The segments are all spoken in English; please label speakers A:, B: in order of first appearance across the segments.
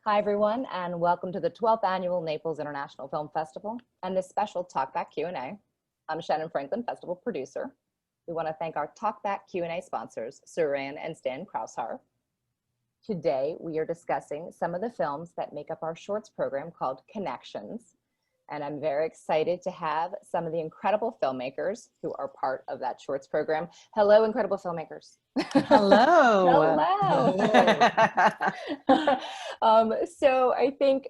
A: Hi, everyone, and welcome to the 12th Annual Naples International Film Festival and this special TalkBack Q&A. I'm Shannon Franklin, festival producer. We want to thank our TalkBack Q&A sponsors, Suran and Stan Kraushar. Today, we are discussing some of the films that make up our shorts program called Connections. And I'm very excited to have some of the incredible filmmakers who are part of that shorts program. Hello, incredible filmmakers.
B: Hello.
A: Hello. So I think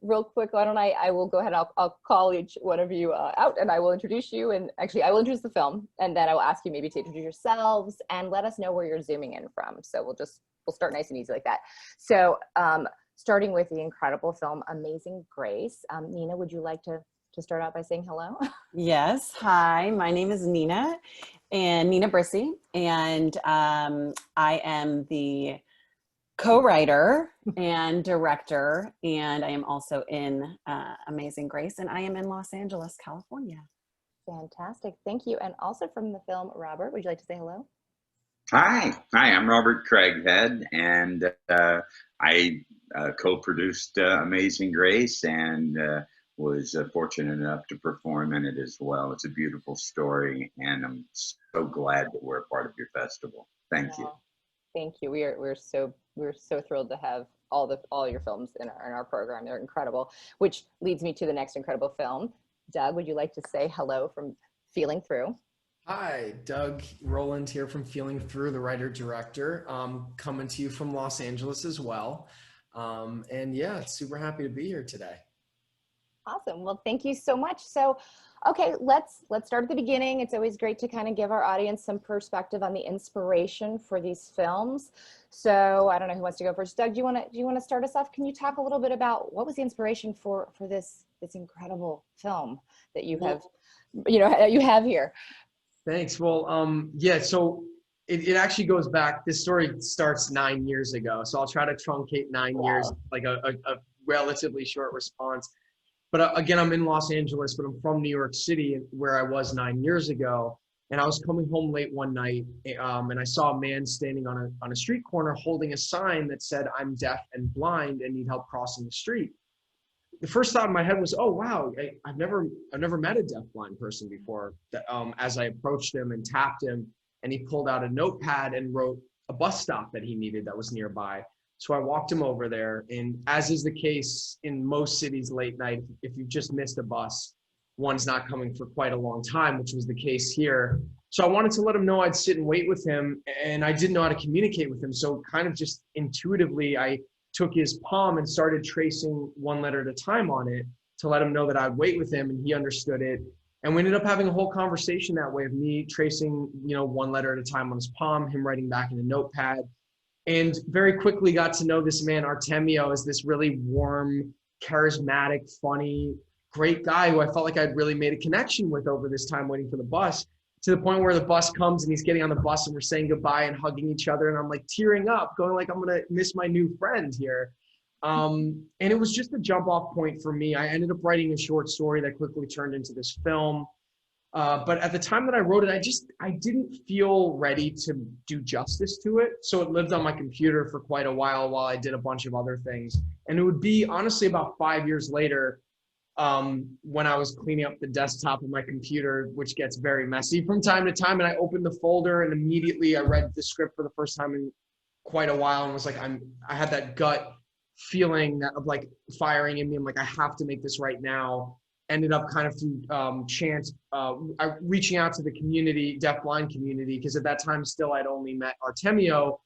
A: real quick, why don't I will go ahead, I'll call each one of you out and I will introduce you, and actually I will introduce the film and then I will ask you maybe to introduce yourselves and let us know where you're zooming in from. So we'll start nice and easy like that. So starting with the incredible film, Amazing Grace. Nina, would you like to start out by saying hello?
B: Yes. Hi, my name is Nina Brissy, and I am the co-writer and director, and I am also in Amazing Grace, and I am in Los Angeles, California.
A: Fantastic. Thank you. And also from the film, Robert, would you like to say hello?
C: Hi, I'm Robert Craighead, and I co-produced Amazing Grace and was fortunate enough to perform in it as well. It's a beautiful story, and I'm so glad that we're a part of your festival. Thank you.
A: Thank you. We're so thrilled to have all your films in our program. They're incredible, which leads me to the next incredible film. Doug, would you like to say hello from Feeling Through?
D: Hi, Doug Rowland here from Feeling Through, the writer-director, coming to you from Los Angeles as well. And yeah, super happy to be here today.
A: Awesome. Well, thank you so much. So, okay, let's start at the beginning. It's always great to kind of give our audience some perspective on the inspiration for these films. So I don't know who wants to go first. Doug, do you want to start us off? Can you talk a little bit about what was the inspiration for this incredible film that you have here?
D: Thanks. Well, yeah, so it actually goes back. This story starts 9 years ago. So I'll try to truncate 9 years, like a relatively short response. But again, I'm in Los Angeles, but I'm from New York City, where I was 9 years ago. And I was coming home late one night, and I saw a man standing on a street corner holding a sign that said, "I'm deaf and blind and need help crossing the street." The first thought in my head was, "Oh wow, I've never met a deaf-blind person before." As I approached him and tapped him, and he pulled out a notepad and wrote a bus stop that he needed that was nearby. So I walked him over there, and as is the case in most cities late night, if you've just missed a bus, one's not coming for quite a long time, which was the case here. So I wanted to let him know I'd sit and wait with him, and I didn't know how to communicate with him. So kind of just intuitively, I took his palm and started tracing one letter at a time on it to let him know that I'd wait with him, and he understood it. And we ended up having a whole conversation that way of me tracing, one letter at a time on his palm, him writing back in a notepad. And very quickly got to know this man, Artemio, as this really warm, charismatic, funny, great guy who I felt like I'd really made a connection with over this time waiting for the bus, to the point where the bus comes and he's getting on the bus and we're saying goodbye and hugging each other. And I'm like tearing up, going like, I'm going to miss my new friend here. And it was just a jump off point for me. I ended up writing a short story that quickly turned into this film. But at the time that I wrote it, I didn't feel ready to do justice to it. So it lived on my computer for quite a while I did a bunch of other things. And it would be honestly about 5 years later, when I was cleaning up the desktop of my computer, which gets very messy from time to time. And I opened the folder and immediately I read the script for the first time in quite a while and was like, I had that gut feeling of like firing in me. I'm like, I have to make this right now. Ended up kind of through chance, reaching out to the community, deaf-blind community, because at that time still I'd only met Artemio.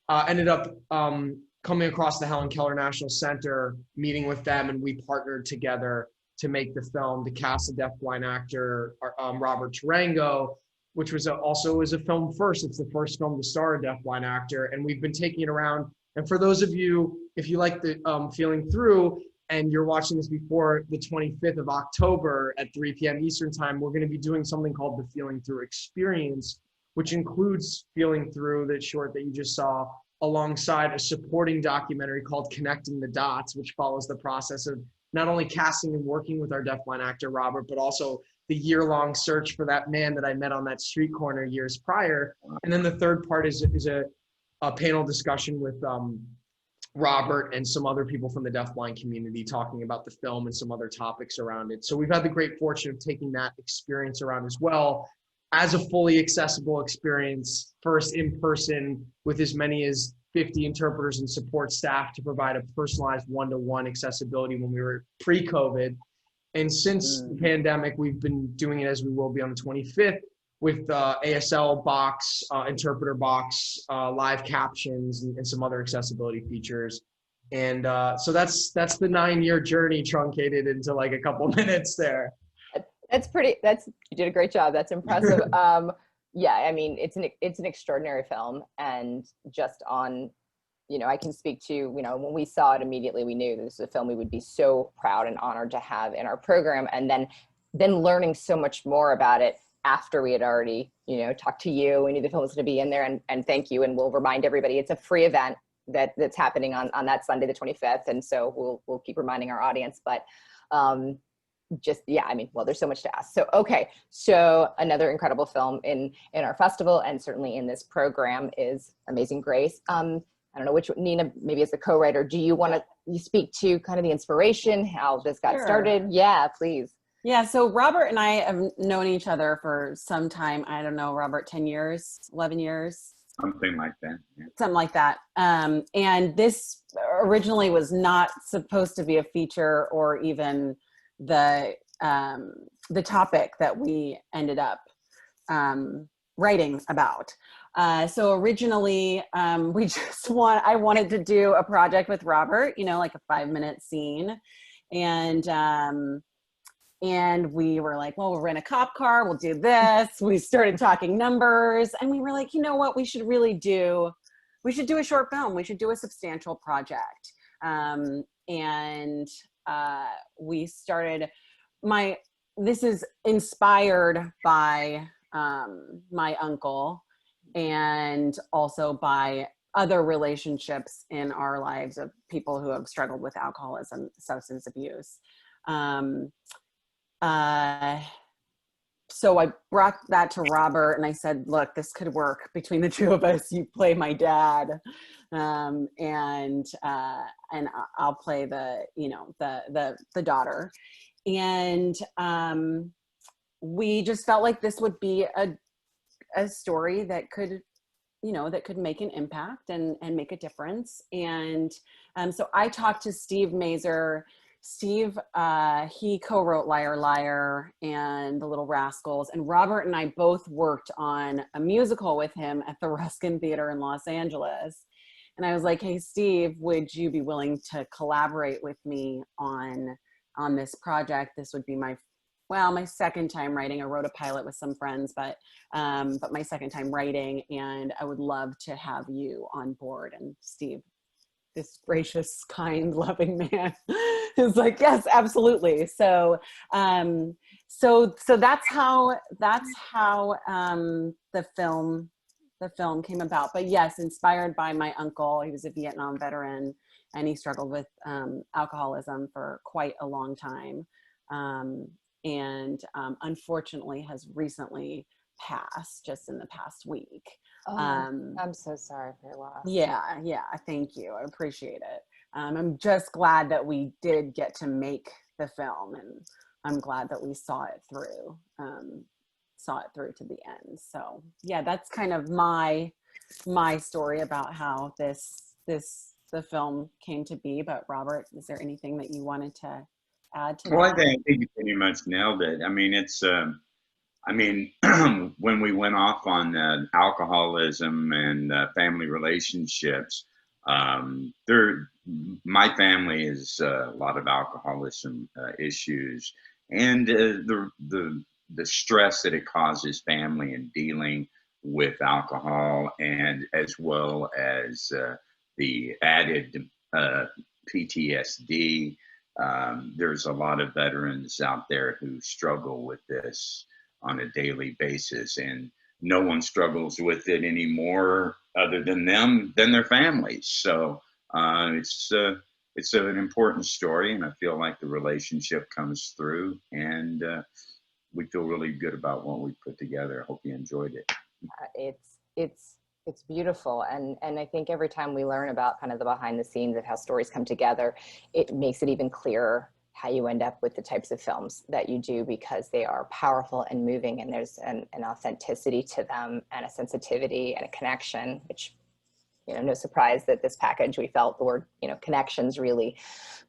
D: Ended up coming across the Helen Keller National Center, meeting with them, and we partnered together to make the film, to cast a deaf-blind actor, Robert Tarango, which was also a film first. It's the first film to star a deaf-blind actor, and we've been taking it around. And for those of you, if you like the Feeling Through, and you're watching this before the 25th of October at 3 p.m. Eastern time, we're going to be doing something called the Feeling Through Experience, which includes Feeling Through, that short that you just saw, alongside a supporting documentary called Connecting the Dots, which follows the process of not only casting and working with our deafblind actor, Robert, but also the year-long search for that man that I met on that street corner years prior. And then the third part is a panel discussion with Robert and some other people from the deafblind community talking about the film and some other topics around it. So we've had the great fortune of taking that experience around as well as a fully accessible experience, first in person with as many as 50 interpreters and support staff to provide a personalized one-to-one accessibility when we were pre-COVID. And since the pandemic, we've been doing it as we will be on the 25th with ASL box, interpreter box, live captions, and some other accessibility features. And so that's the 9-year journey truncated into like a couple minutes there.
A: You did a great job. That's impressive. Yeah, I mean, it's an extraordinary film, and just on, you know, I can speak to, you know, when we saw it immediately, we knew this was a film we would be so proud and honored to have in our program. And then learning so much more about it after we had already, you know, talked to you, we knew the film was going to be in there, and thank you. And we'll remind everybody, it's a free event that's happening on that Sunday, the 25th. And so we'll keep reminding our audience, but just, yeah, I mean, well, there's so much to ask. So, okay. So another incredible film in our festival, and certainly in this program, is Amazing Grace. I don't know which, Nina, maybe as the co-writer, do you want to speak to kind of the inspiration, how this got started? Yeah, please.
B: Yeah, so Robert and I have known each other for some time. I don't know, Robert, 10 years, 11 years?
C: Something like that. Yeah.
B: Something like that. And this originally was not supposed to be a feature or even the topic that we ended up writing about. So originally, I wanted to do a project with Robert, you know, like a 5-minute scene. And we were like, well, we'll rent a cop car, we'll do this. We started talking numbers, and we were like, you know what, we should do a short film. We should do a substantial project. We started, this is inspired by my uncle, and also by other relationships in our lives of people who have struggled with alcoholism, substance abuse. So I brought that to Robert, and I said, look, this could work between the two of us. You play my dad, and I'll play the daughter. And we just felt like this would be a story that could, that could make an impact and make a difference. And so I talked to Steve Mazur. Steve, he co-wrote Liar Liar and The Little Rascals, and Robert and I both worked on a musical with him at the Ruskin Theater in Los Angeles. And I was like, hey, Steve, would you be willing to collaborate with me on this project? This would be my second time writing. I wrote a pilot with some friends, but my second time writing, and I would love to have you on board. And Steve, this gracious, kind, loving man, is like, yes, absolutely. So that's how the film came about. But yes, inspired by my uncle. He was a Vietnam veteran, and he struggled with alcoholism for quite a long time, and unfortunately has recently passed just in the past week.
A: Oh, I'm so sorry for your loss.
B: Yeah, thank you. I appreciate it. I'm just glad that we did get to make the film, and I'm glad that we saw it through to the end. So yeah, that's kind of my story about how the film came to be. But Robert, is there anything that you wanted to add to that?
C: Well, I think you pretty much nailed it. I mean, it's when we went off on alcoholism and family relationships, my family is a lot of alcoholism issues, and the stress that it causes family in dealing with alcohol, and as well as the added PTSD. There's a lot of veterans out there who struggle with this on a daily basis, and no one struggles with it anymore other than their families. So it's an important story, and I feel like the relationship comes through, and we feel really good about what we put together. I hope you enjoyed it.
A: It's It's beautiful. And I think every time we learn about kind of the behind the scenes of how stories come together, it makes it even clearer how you end up with the types of films that you do, because they are powerful and moving, and there's an authenticity to them and a sensitivity and a connection, which, you know, no surprise that this package, we felt the word, you know, connections really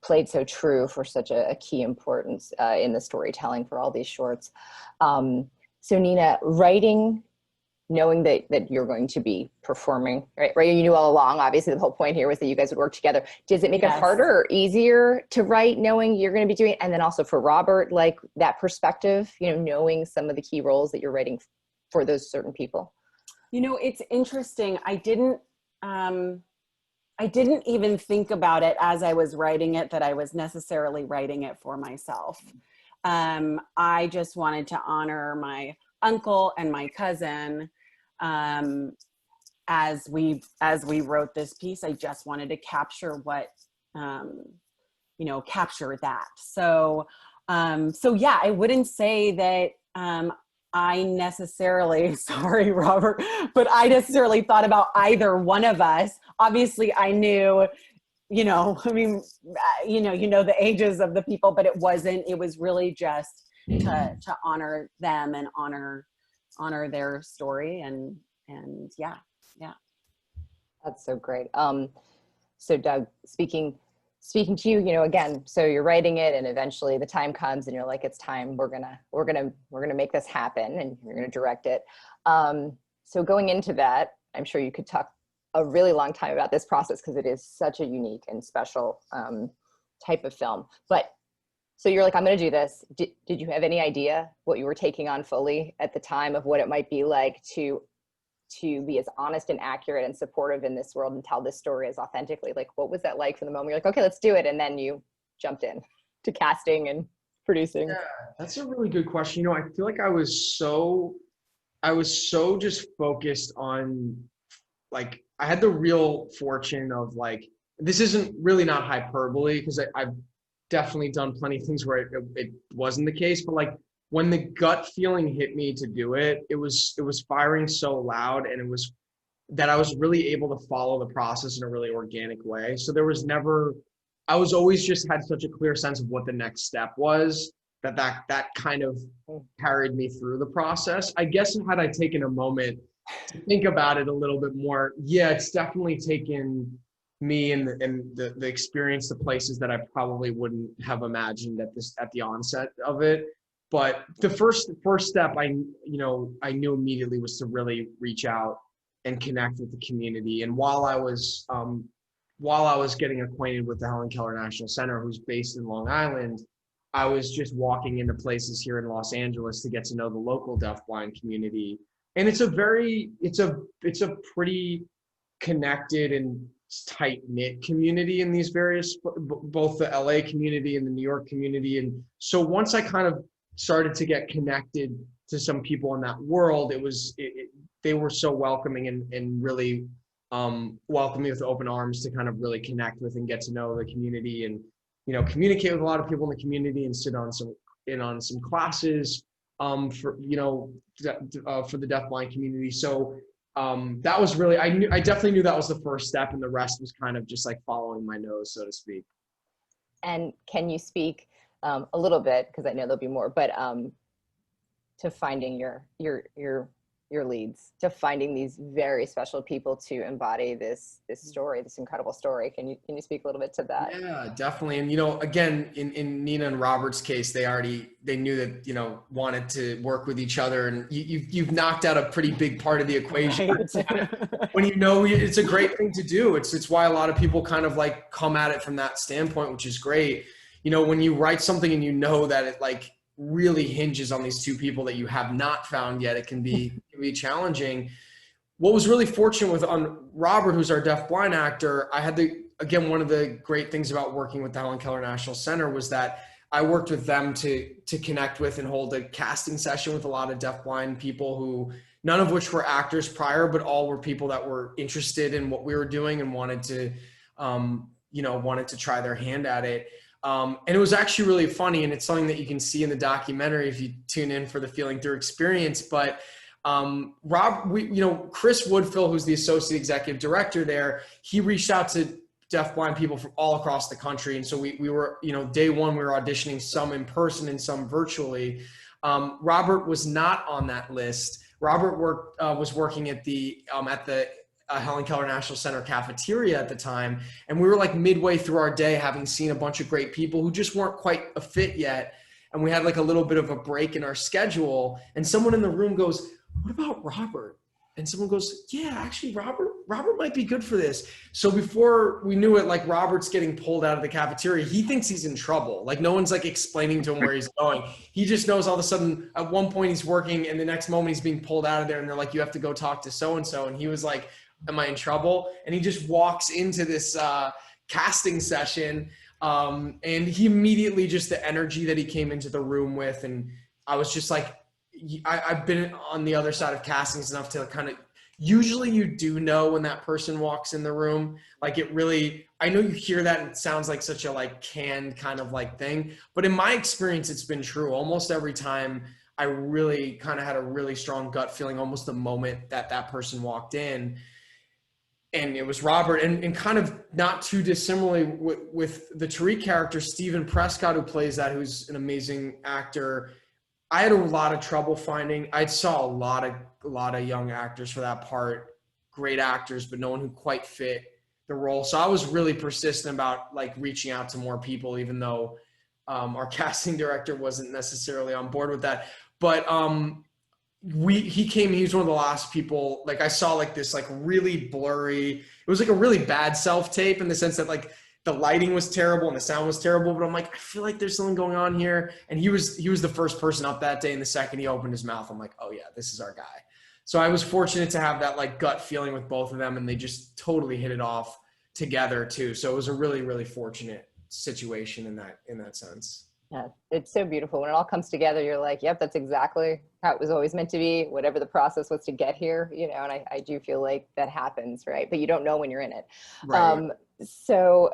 A: played so true for such a key importance in the storytelling for all these shorts. So Nina, writing, knowing that you're going to be performing, right? You knew all along, obviously the whole point here was that you guys would work together. Does it make it harder or easier to write knowing you're going to be doing it? And then also for Robert, like that perspective, you know, knowing some of the key roles that you're writing for those certain people?
B: You know, it's interesting. I didn't even think about it as I was writing it, that I was necessarily writing it for myself. I just wanted to honor my uncle and my cousin. As we wrote this piece, I just wanted to capture what, you know, capture that. So yeah, I wouldn't say that, I necessarily, sorry, Robert, but I necessarily thought about either one of us. Obviously I knew, you know, I mean, you know the ages of the people, but it was really just to honor them and honor their story. And yeah.
A: That's so great. So Doug, speaking to you, you know, again, so you're writing it and eventually the time comes and you're like, it's time, we're gonna make this happen, and you're gonna direct it. So going into that, I'm sure you could talk a really long time about this process, because it is such a unique and special type of film. But so you're like, I'm gonna do this. Did you have any idea what you were taking on fully at the time of what it might be like to be as honest and accurate and supportive in this world and tell this story as authentically? Like, what was that like from the moment you're like, okay, let's do it, and then you jumped in to casting and producing?
D: Yeah, that's a really good question. You know, I feel like I was so just focused on, like, I had the real fortune of, like, this isn't really not hyperbole, because I've definitely done plenty of things where it wasn't the case, but like when the gut feeling hit me to do it, it was firing so loud, and it was that I was really able to follow the process in a really organic way. So there was never, I was always just had such a clear sense of what the next step was, that kind of carried me through the process. I guess had I taken a moment to think about it a little bit more, yeah, it's definitely taken me and the experience to places that I probably wouldn't have imagined at the onset of it. But the first step I knew immediately was to really reach out and connect with the community. And while I was getting acquainted with the Helen Keller National Center, who's based in Long Island, I was just walking into places here in Los Angeles to get to know the local deafblind community. And it's a pretty connected and tight-knit community in these various, both the LA community and the New York community. And so once I kind of started to get connected to some people in that world, they were so welcoming and really welcomed me with open arms to kind of really connect with and get to know the community, and, you know, communicate with a lot of people in the community and sit on some classes for the deafblind community. So that was really, I definitely knew that was the first step, and the rest was kind of just like following my nose, so to speak.
A: And can you speak a little bit, because I know there'll be more, but to finding your leads, to finding these very special people to embody this story, this incredible story. Can you speak a little bit to that?
D: Yeah, definitely. And, you know, again, in Nina and Robert's case, they knew that, you know, wanted to work with each other, and you've knocked out a pretty big part of the equation. Right. When you know, it's a great thing to do. It's why a lot of people kind of like come at it from that standpoint, which is great. You know, when you write something and you know that it like really hinges on these two people that you have not found yet, it can be challenging. What was really fortunate on Robert, who's our deafblind actor, I had one of the great things about working with the Helen Keller National Center was that I worked with them to connect with and hold a casting session with a lot of deafblind people, who none of which were actors prior, but all were people that were interested in what we were doing and wanted to try their hand at it. And it was actually really funny, and it's something that you can see in the documentary if you tune in for the Feeling Through experience. But Chris Woodfill, who's the associate executive director there, he reached out to deafblind people from all across the country. And so we were, day one, we were auditioning some in person and some virtually. Robert was not on that list. Robert was working at the Helen Keller National Center cafeteria at the time. And we were like midway through our day, having seen a bunch of great people who just weren't quite a fit yet. And we had like a little bit of a break in our schedule. And someone in the room goes, "What about Robert?" And someone goes, "Yeah, actually, Robert might be good for this." So before we knew it, like Robert's getting pulled out of the cafeteria. He thinks he's in trouble. Like no one's like explaining to him where he's going. He just knows all of a sudden at one point he's working and the next moment he's being pulled out of there and they're like, "You have to go talk to so-and-so." And he was like, "Am I in trouble?" And he just walks into this casting session. And he immediately, just the energy that he came into the room with. And I was just like, I've been on the other side of castings enough to kind of, usually you do know when that person walks in the room, like it really, I know you hear that and it sounds like such a like canned kind of like thing, but in my experience, it's been true. Almost every time I really kind of had a really strong gut feeling almost the moment that person walked in. And it was Robert, and kind of not too dissimilarly with the Tariq character, Stephen Prescott, who plays that, who's an amazing actor. I had a lot of trouble finding. I saw a lot of young actors for that part, great actors, but no one who quite fit the role. So I was really persistent about like reaching out to more people, even though our casting director wasn't necessarily on board with that. But he was one of the last people, like I saw like this like really blurry, it was like a really bad self-tape in the sense that like the lighting was terrible and the sound was terrible, but I'm like, I feel like there's something going on here. And he was the first person up that day, and the second he opened his mouth, I'm like, oh yeah, this is our guy. So I was fortunate to have that like gut feeling with both of them, and they just totally hit it off together too. So it was a really, really fortunate situation in that sense.
A: Yeah, it's so beautiful. When it all comes together, you're like, yep, that's exactly how it was always meant to be, whatever the process was to get here, and I do feel like that happens, right? But you don't know when you're in it.
D: Right.
A: So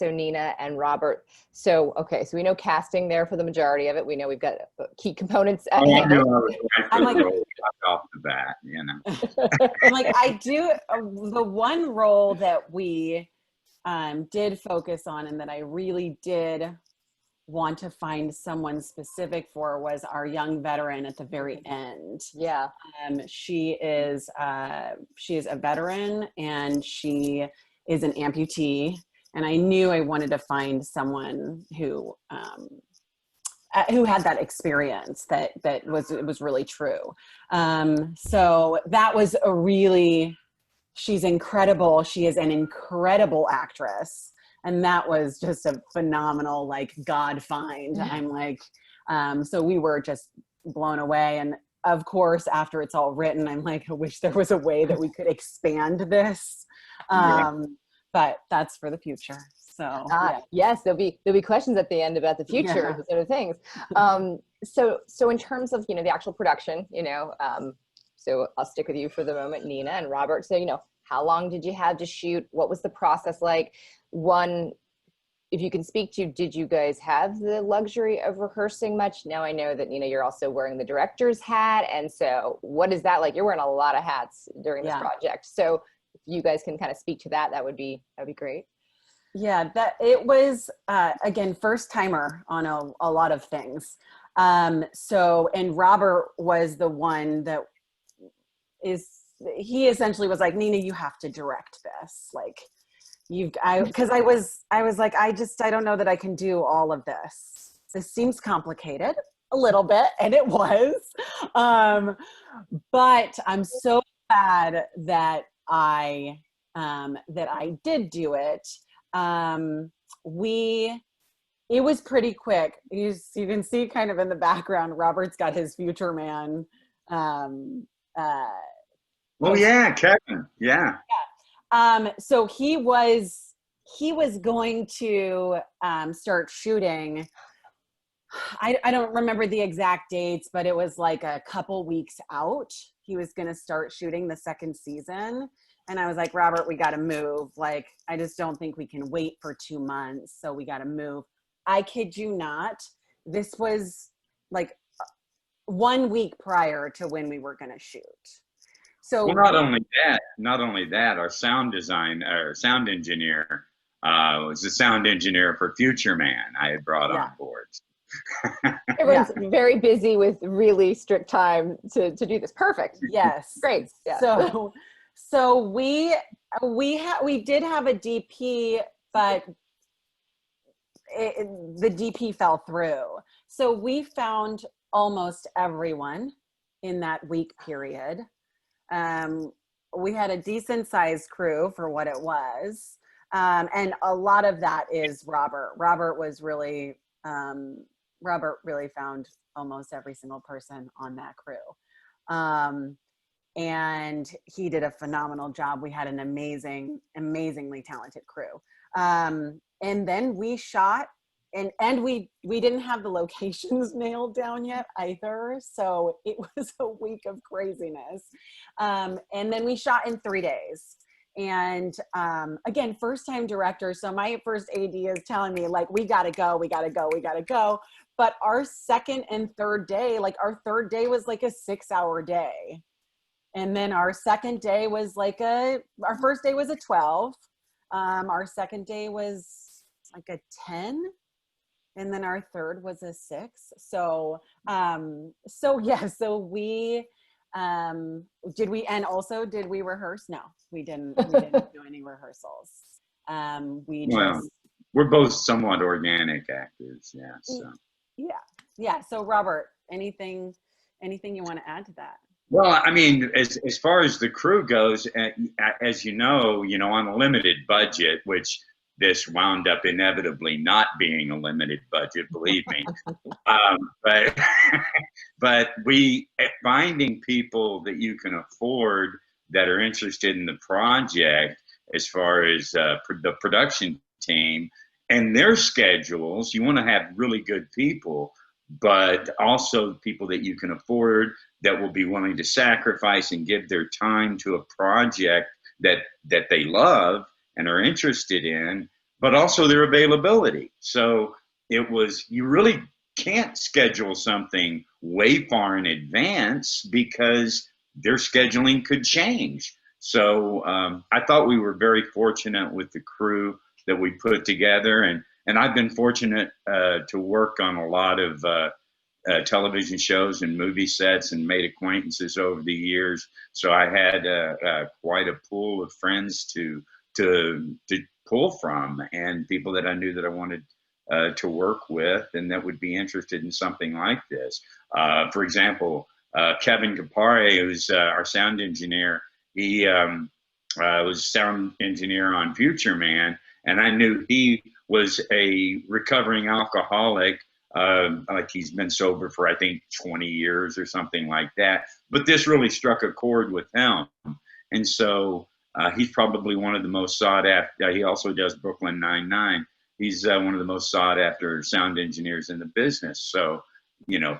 A: Nina and Robert, okay, so we know casting there for the majority of it. We know we've got key components at hand.
C: I'm like, off the bat,
B: I'm like, I do, the one role that we did focus on and that I really did want to find someone specific for was our young veteran at the very end.
A: Yeah.
B: She is a veteran and she is an amputee. And I knew I wanted to find someone who had that experience that was really true. So that was she's incredible. She is an incredible actress. And that was just a phenomenal, like, God find. I'm like, so we were just blown away. And of course, after it's all written, I'm like, I wish there was a way that we could expand this. But that's for the future. So
A: yes, there'll be questions at the end about the future sort of things. So in terms of the actual production, so I'll stick with you for the moment, Nina and Robert. So how long did you have to shoot? What was the process like? One, if you can speak to, did you guys have the luxury of rehearsing much? Now I know that you're also wearing the director's hat, and so what is that like? You're wearing a lot of hats during this project. So if you guys can kind of speak to that, that'd be great.
B: Yeah, that it was again, first timer on a lot of things. And Robert was the one that he essentially was like, Nina, you have to direct this. Like because I was like, I don't know that I can do all of this. This seems complicated a little bit, and it was. But I'm so glad that I did do it. It was pretty quick. You can see kind of in the background, Robert's got his future man.
C: Kevin. Yeah.
B: So he was going to start shooting. I don't remember the exact dates, but it was like a couple weeks out. He was going to start shooting the second season. And I was like, Robert, we got to move. Like, I just don't think we can wait for 2 months. So we got to move. I kid you not. This was like 1 week prior to when we were going to shoot. So
C: well, not only that, our sound engineer was the sound engineer for Future Man. I had brought on board.
A: Everyone's very busy with really strict time to do this. Perfect.
B: Yes.
A: Great. Yeah.
B: So we did have a DP, but the DP fell through. So we found almost everyone in that week period. We had a decent sized crew for what it was. And a lot of that is Robert. Robert really found almost every single person on that crew. And he did a phenomenal job. We had an amazingly talented crew. And then we shot, and we didn't have the locations nailed down yet either. So it was a week of craziness. And then we shot in 3 days. And again, first time director. So my first AD is telling me like, we gotta go. But our second and third day, like our third day was like a 6-hour day. And then our second day was like our first day was a 12. Our second day was like a 10. And then our third was a 6. So we, did we rehearse? No, we didn't do any rehearsals.
C: We're both somewhat organic actors. Yeah. So.
B: Yeah. So Robert, anything you want to add to that?
C: Well, I mean, as far as the crew goes, as you know, on a limited budget, which this wound up inevitably not being a limited budget, believe me. But finding people that you can afford that are interested in the project, as far as the production team and their schedules, you want to have really good people, but also people that you can afford that will be willing to sacrifice and give their time to a project that they love and are interested in, but also their availability. So you really can't schedule something way far in advance because their scheduling could change. So I thought we were very fortunate with the crew that we put together. And I've been fortunate to work on a lot of television shows and movie sets and made acquaintances over the years. So I had quite a pool of friends to pull from, and people that I knew that I wanted to work with and that would be interested in something like this. For example, Kevin Kapare, who's our sound engineer, he was sound engineer on Future Man, and I knew he was a recovering alcoholic. Like he's been sober for, I think, 20 years or something like that. But this really struck a chord with him. And so he's probably one of the most sought after. He also does Brooklyn Nine-Nine. He's one of the most sought after sound engineers in the business. So,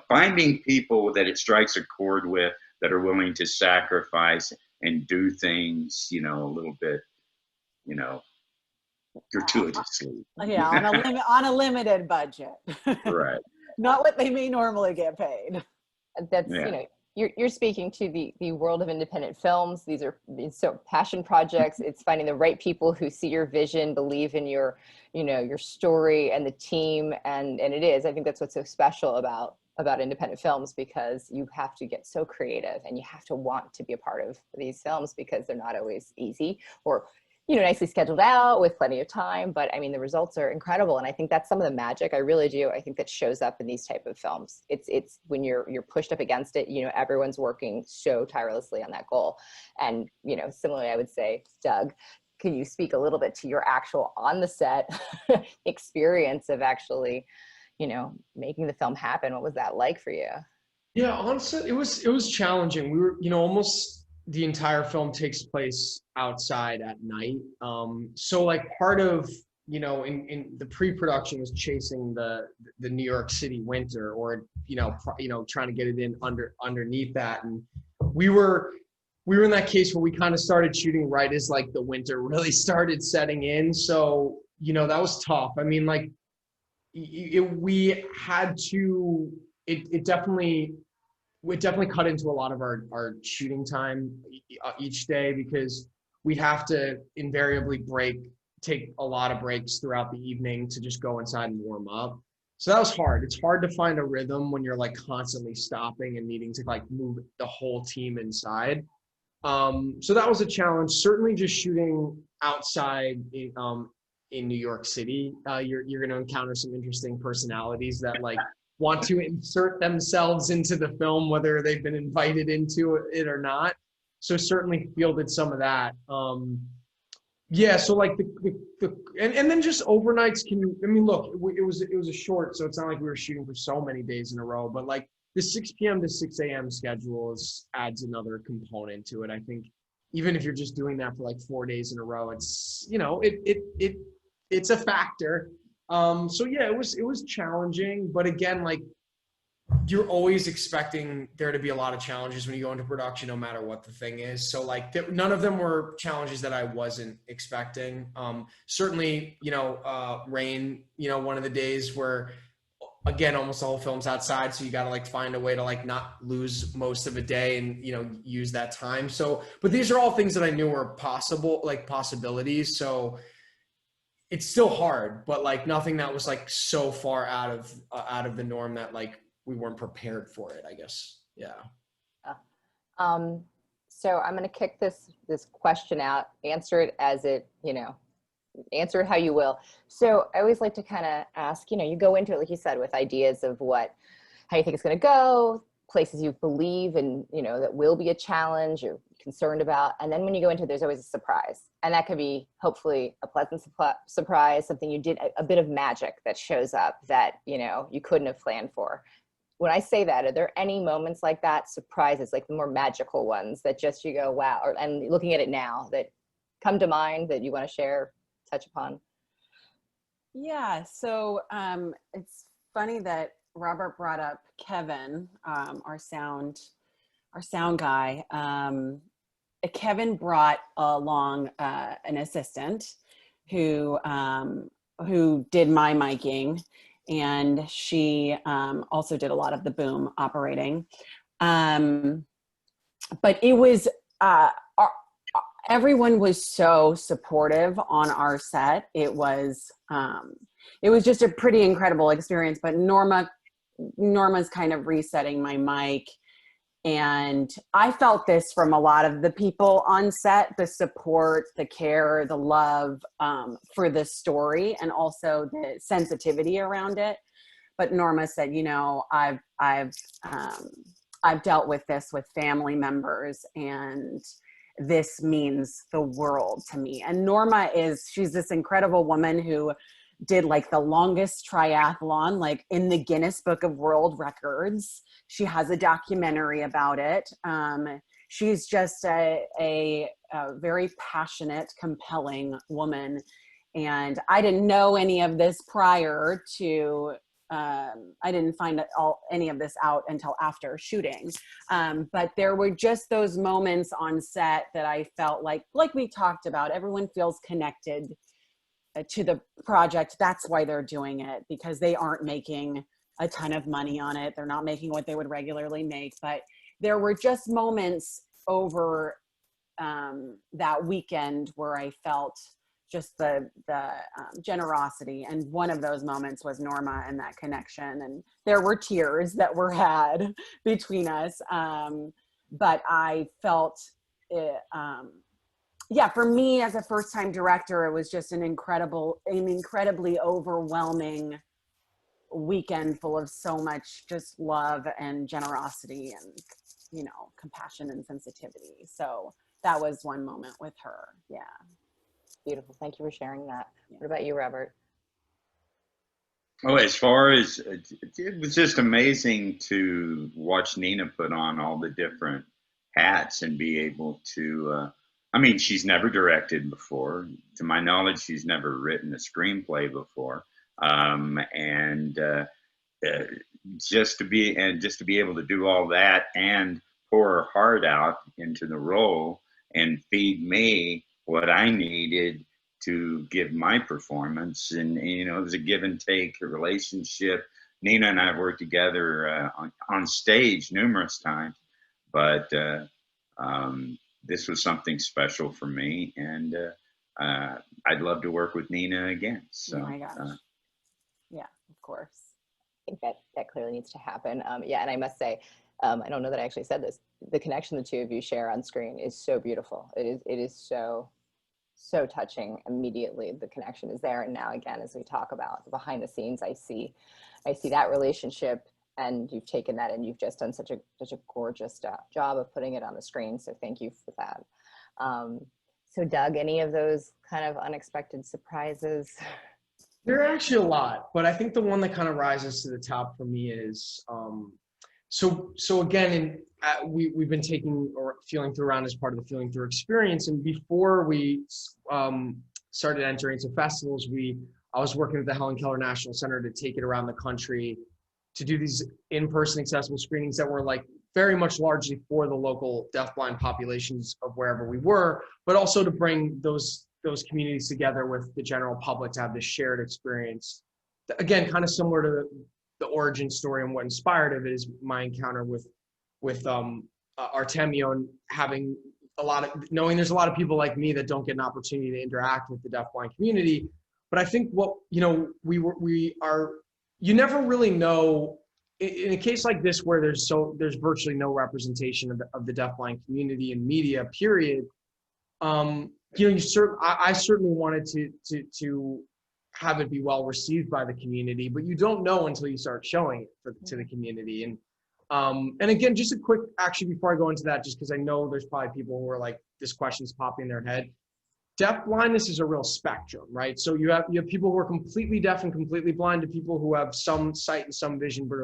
C: finding people that it strikes a chord with, that are willing to sacrifice and do things, a little bit, gratuitously.
B: Yeah, on a limited budget.
C: Right.
B: Not what they may normally get paid.
A: That's, you're speaking to the world of independent films. These are so passion projects. It's finding the right people who see your vision, believe in your, your story and the team. And it is, I think that's what's so special about independent films, because you have to get so creative and you have to want to be a part of these films, because they're not always easy or, nicely scheduled out with plenty of time. But I mean, the results are incredible. And I think that's some of the magic. I really do. I think that shows up in these type of films. It's when you're pushed up against it, everyone's working so tirelessly on that goal. And, similarly, I would say, Doug, can you speak a little bit to your actual on the set experience of actually, making the film happen? What was that like for you?
D: Yeah, honestly, it was challenging. We were, almost the entire film takes place outside at night. So like part of, in the pre-production was chasing the New York City winter, or, trying to get it in underneath that. And we were in that case where we kind of started shooting right as like the winter really started setting in. So, that was tough. I mean, like we had to, it definitely it definitely cut into a lot of our shooting time each day, because we have to invariably take a lot of breaks throughout the evening to just go inside and warm up. So that was hard. It's hard to find a rhythm when you're like constantly stopping and needing to like move the whole team inside. So that was a challenge. Certainly just shooting outside in New York City, you're going to encounter some interesting personalities that like want to insert themselves into the film, whether they've been invited into it or not. So certainly fielded some of that. Yeah, so like and then just overnights I mean, look, it was a short, so it's not like we were shooting for so many days in a row, but like the 6 p.m. to 6 a.m. schedule adds another component to it. I think even if you're just doing that for like 4 days in a row, it's, you know, it's a factor. So yeah, it was challenging, but again, like, you're always expecting there to be a lot of challenges when you go into production, no matter what the thing is. So like none of them were challenges that I wasn't expecting. Certainly, you know, rain, you know, one of the days where, again, almost the whole film's outside. So you got to like find a way to like not lose most of a day and, you know, use that time. So, but these are all things that I knew were possible, like possibilities. So it's still hard, but like nothing that was like so far out of the norm that like we weren't prepared for it, I guess. Yeah.
A: So I'm going to kick this question out, answer it as it, you know, answer it how you will. So I always like to kind of ask, you know, you go into it, like you said, with ideas of how you think it's going to go, places you believe and, you know, that will be a challenge you're concerned about. And then when you go into it, there's always a surprise. And that could be hopefully a pleasant surprise, something you did, a bit of magic that shows up that, you know, you couldn't have planned for. When I say that, are there any moments like that, surprises, like the more magical ones that just you go, wow, and looking at it now that come to mind that you want to share, touch upon?
B: Yeah, so it's funny that Robert brought up Kevin, our sound guy. Kevin brought along an assistant who did my miking, and she also did a lot of the boom operating. But it was everyone was so supportive on our set. It was just a pretty incredible experience. But Norma's kind of resetting my mic. And I felt this from a lot of the people on set, the support, the care, the love for the story, and also the sensitivity around it. But Norma said, you know, I've dealt with this with family members, and this means the world to me. And Norma she's this incredible woman who did like the longest triathlon, like in the Guinness Book of World Records. She has a documentary about it. She's just a very passionate, compelling woman. And I didn't know any of this prior to, I didn't find any of this out until after shooting. But there were just those moments on set that I felt like we talked about, everyone feels connected to the project. That's why they're doing it, because they aren't making a ton of money on it. They're not making what they would regularly make. But there were just moments over that weekend where I felt just the generosity. And one of those moments was Norma and that connection. And there were tears that were had between us. But I felt it, yeah, for me as a first-time director, it was just an incredibly overwhelming weekend full of so much just love and generosity and, you know, compassion and sensitivity. So that was one moment with her. Yeah.
A: Beautiful. Thank you for sharing that. Yeah. What about you, Robert?
C: Oh, as far as it was just amazing to watch Nina put on all the different hats and be able to, I mean, she's never directed before. To my knowledge, she's never written a screenplay before. Just to be able to do all that and pour her heart out into the role and feed me what I needed to give my performance. And you know, it was a give and take relationship Nina and I have worked together on stage numerous times, but this was something special for me, and I'd love to work with Nina again. So,
B: Oh my gosh. Yeah, of course.
A: I think that clearly needs to happen. Yeah, and I must say, I don't know that I actually said this. The connection the two of you share on screen is so beautiful. It is so touching. Immediately, the connection is there. And now, again, as we talk about the behind the scenes, I see that relationship, and you've taken that and you've just done such a gorgeous job of putting it on the screen. So thank you for that. So Doug, any of those kind of unexpected surprises?
D: There are actually a lot, but I think the one that kind of rises to the top for me is, so again, we've been taking or feeling through around as part of the feeling through experience. And before we started entering into festivals, I was working at the Helen Keller National Center to take it around the country to do these in-person accessible screenings that were like very much largely for the local deafblind populations of wherever we were, but also to bring those communities together with the general public to have this shared experience. Again, kind of similar to the origin story and what inspired it is my encounter with Artemio, and having knowing there's a lot of people like me that don't get an opportunity to interact with the deafblind community. But I think what, you never really know in a case like this where there's virtually no representation of the deafblind community in media, period. I certainly wanted to have it be well received by the community, but you don't know until you start showing it to the community. And again, just a quick, actually, before I go into that, just because I know there's probably people who are like, this question's popping in their head. Deaf blindness is a real spectrum, right? So you have people who are completely deaf and completely blind, to people who have some sight and some vision, but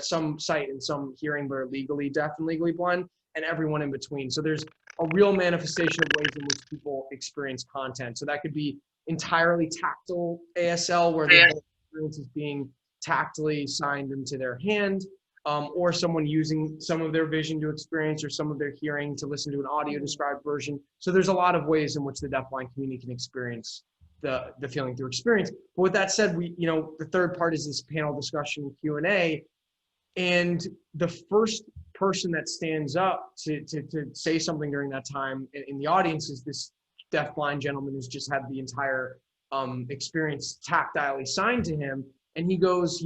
D: some sight and some hearing, but are legally deaf and legally blind, and everyone in between. So there's a real manifestation of ways in which people experience content. So that could be entirely tactile ASL, where the whole experience is being tactily signed into their hand, or someone using some of their vision to experience or some of their hearing to listen to an audio described version. So there's a lot of ways in which the deafblind community can experience the feeling through experience. But with that said, the third part is this panel discussion Q&A, and the first person that stands up to say something during that time in the audience is this deafblind gentleman who's just had the entire experience tactilely signed to him. And he goes,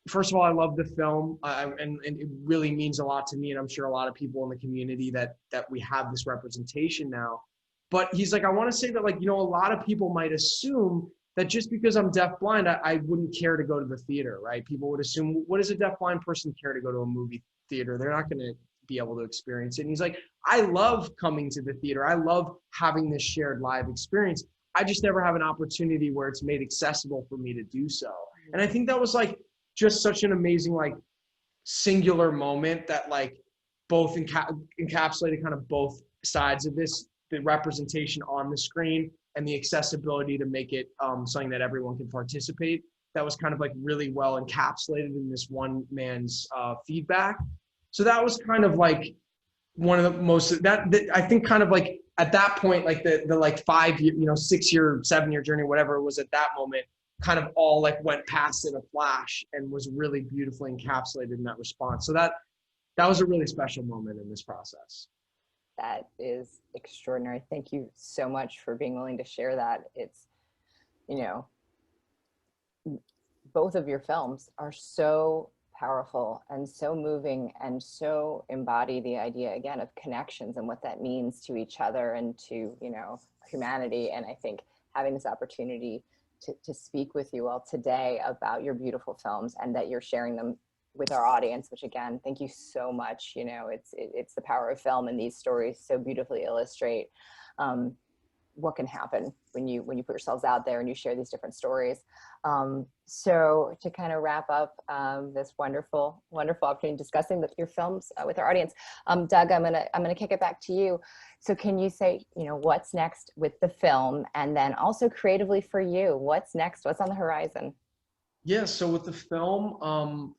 D: first of all, I love the film, and it really means a lot to me, and I'm sure a lot of people in the community that we have this representation now. But he's like, I want to say that, a lot of people might assume that just because I'm deafblind, I wouldn't care to go to the theater, right? People would assume, what does a deafblind person care to go to a movie theater? They're not going to be able to experience it. And he's like, I love coming to the theater. I love having this shared live experience. I just never have an opportunity where it's made accessible for me to do so. And I think that was just such an amazing, singular moment that both encapsulated kind of both sides of this, the representation on the screen and the accessibility to make it something that everyone can participate. That was kind of really well encapsulated in this one man's feedback. So that was kind of one of the most, that I think kind of at that point, the 5 year, 6 year, 7 year journey, whatever it was at that moment, kind of all went past in a flash and was really beautifully encapsulated in that response. So that was a really special moment in this process.
A: That is extraordinary. Thank you so much for being willing to share that. It's, both of your films are so powerful and so moving and so embody the idea, again, of connections and what that means to each other and to, humanity. And I think having this opportunity to speak with you all today about your beautiful films and that you're sharing them with our audience, which again, thank you so much. It's the power of film, and these stories so beautifully illustrate what can happen when you put yourselves out there and you share these different stories. So to kind of wrap up this wonderful opportunity discussing your films with our audience, Doug, I'm gonna kick it back to you. So can you say, what's next with the film, and then also creatively for you, what's next? What's on the horizon?
D: Yeah, so with the film,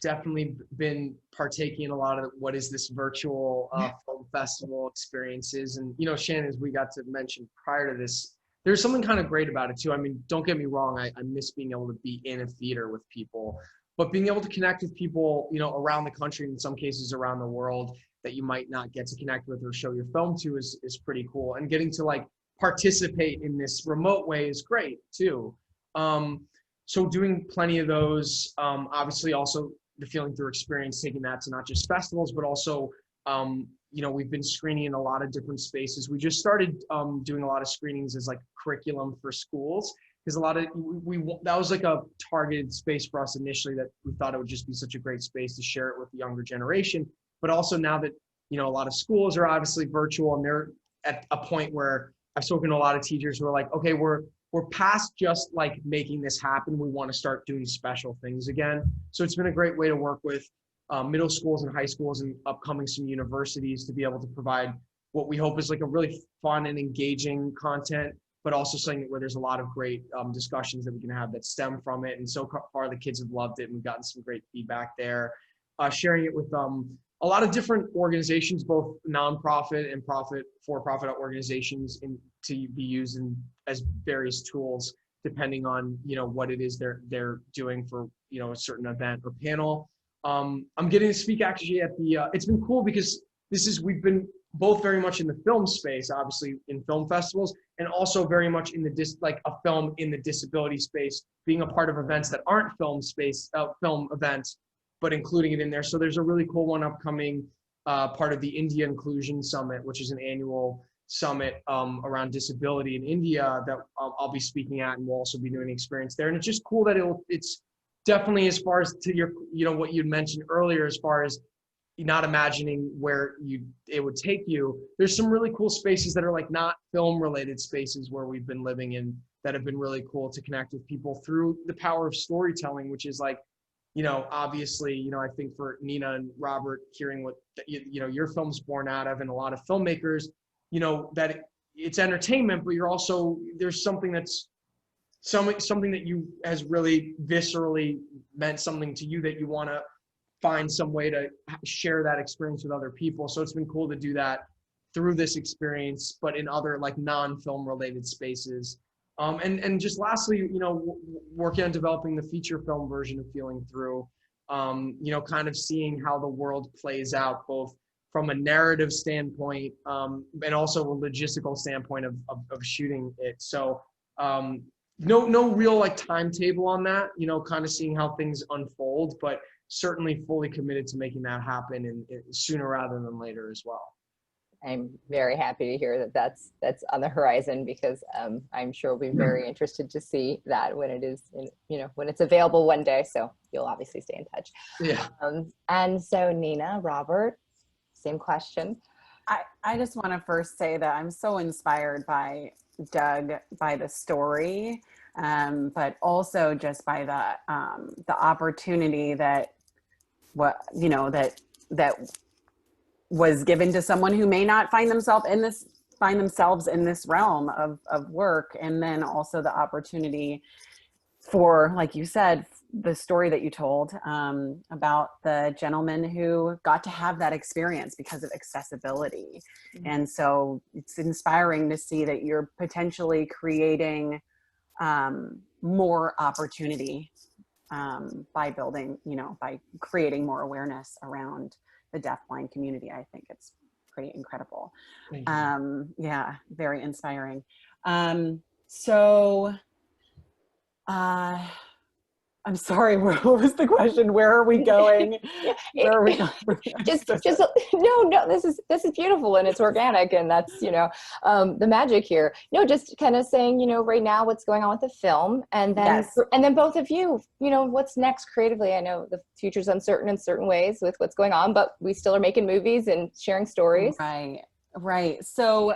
D: definitely been partaking in a lot of what is this virtual film festival experiences. And, Shannon, as we got to mention prior to this, there's something kind of great about it too. I mean, don't get me wrong, I miss being able to be in a theater with people, but being able to connect with people, you know, around the country, in some cases around the world, that you might not get to connect with or show your film to is pretty cool. And getting to like participate in this remote way is great too. So doing plenty of those, obviously also the Feeling Through experience, taking that to not just festivals, but also, you know, we've been screening in a lot of different spaces. We just started doing a lot of screenings as like curriculum for schools, because a lot of, that was like a targeted space for us initially, that we thought it would just be such a great space to share it with the younger generation. But also now that, you know, a lot of schools are obviously virtual, and they're at a point where I've spoken to a lot of teachers who are like, okay, we're past just like making this happen. We want to start doing special things again. So it's been a great way to work with middle schools and high schools and upcoming some universities to be able to provide what we hope is like a really fun and engaging content, but also something where there's a lot of great discussions that we can have that stem from it. And so far the kids have loved it, and we've gotten some great feedback there. Sharing it with a lot of different organizations, both nonprofit and for-profit organizations, to be used as various tools, depending on, you know, what it is they're doing for, you know, a certain event or panel. I'm getting to speak actually at the, it's been cool because we've been both very much in the film space, obviously in film festivals, and also very much in like a film in the disability space, being a part of events that aren't film events, but including it in there. So there's a really cool one upcoming, part of the India Inclusion Summit, which is an annual summit around disability in India that I'll be speaking at, and we'll also be doing an experience there. And it's just cool that it's definitely, as far as to your, you know, what you'd mentioned earlier, as far as not imagining where it would take you, there's some really cool spaces that are like not film related spaces where we've been living in that have been really cool to connect with people through the power of storytelling, which is like, you know, obviously, you know, I think for Nina and Robert, hearing what, you know, your film's born out of, and a lot of filmmakers, you know, that it's entertainment, but you're also, there's something that's something that you has really viscerally meant something to you, that you want to find some way to share that experience with other people. So it's been cool to do that through this experience, but in other like non-film related spaces. And just lastly, you know, working on developing the feature film version of Feeling Through, you know, kind of seeing how the world plays out, both from a narrative standpoint, and also a logistical standpoint of shooting it. So no real like timetable on that, you know, kind of seeing how things unfold, but certainly fully committed to making that happen, and sooner rather than later as well.
A: I'm very happy to hear that that's on the horizon, because I'm sure we'll be very interested to see that when it is, you know, when it's available one day. So you'll obviously stay in touch.
D: Yeah.
A: And so Nina, Robert, same question.
B: I just want to first say that I'm so inspired by Doug, by the story, but also just by the opportunity that was given to someone who may not find themselves in this realm of work. And then also the opportunity for, like you said, the story that you told about the gentleman who got to have that experience because of accessibility. Mm-hmm. And so it's inspiring to see that you're potentially creating more opportunity by building, you know, by creating more awareness around the deafblind community. I think it's pretty incredible. Yeah, very inspiring. I'm sorry, what was the question? Where are we going? Where are we going?
A: No, this is beautiful, and it's organic, and that's, you know, the magic here. No, just kind of saying, you know, right now what's going on with the film, and then
B: Yes.
A: and then both of you, you know, what's next creatively. I know the future's uncertain in certain ways with what's going on, but we still are making movies and sharing stories.
B: Right. So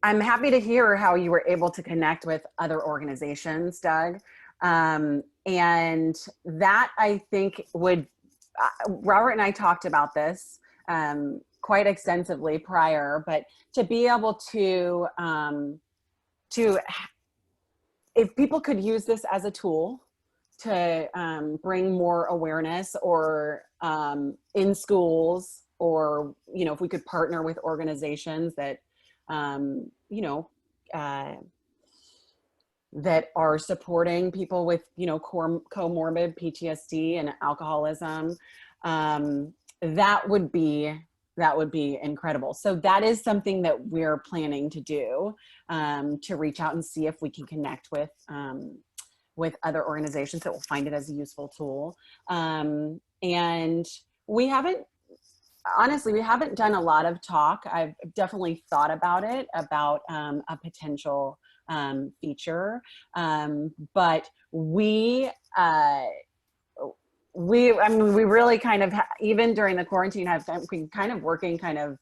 B: I'm happy to hear how you were able to connect with other organizations, Doug. And that, I think, Robert and I talked about this quite extensively prior, but to be able to if people could use this as a tool to bring more awareness, or in schools, or, you know, if we could partner with organizations that you know, that are supporting people with, you know, comorbid PTSD and alcoholism. That would be incredible. So that is something that we're planning to do, to reach out and see if we can connect with other organizations that will find it as a useful tool. And we haven't done a lot of talk. I've definitely thought about it, about a potential feature, but we really kind of, even during the quarantine, have been kind of working kind of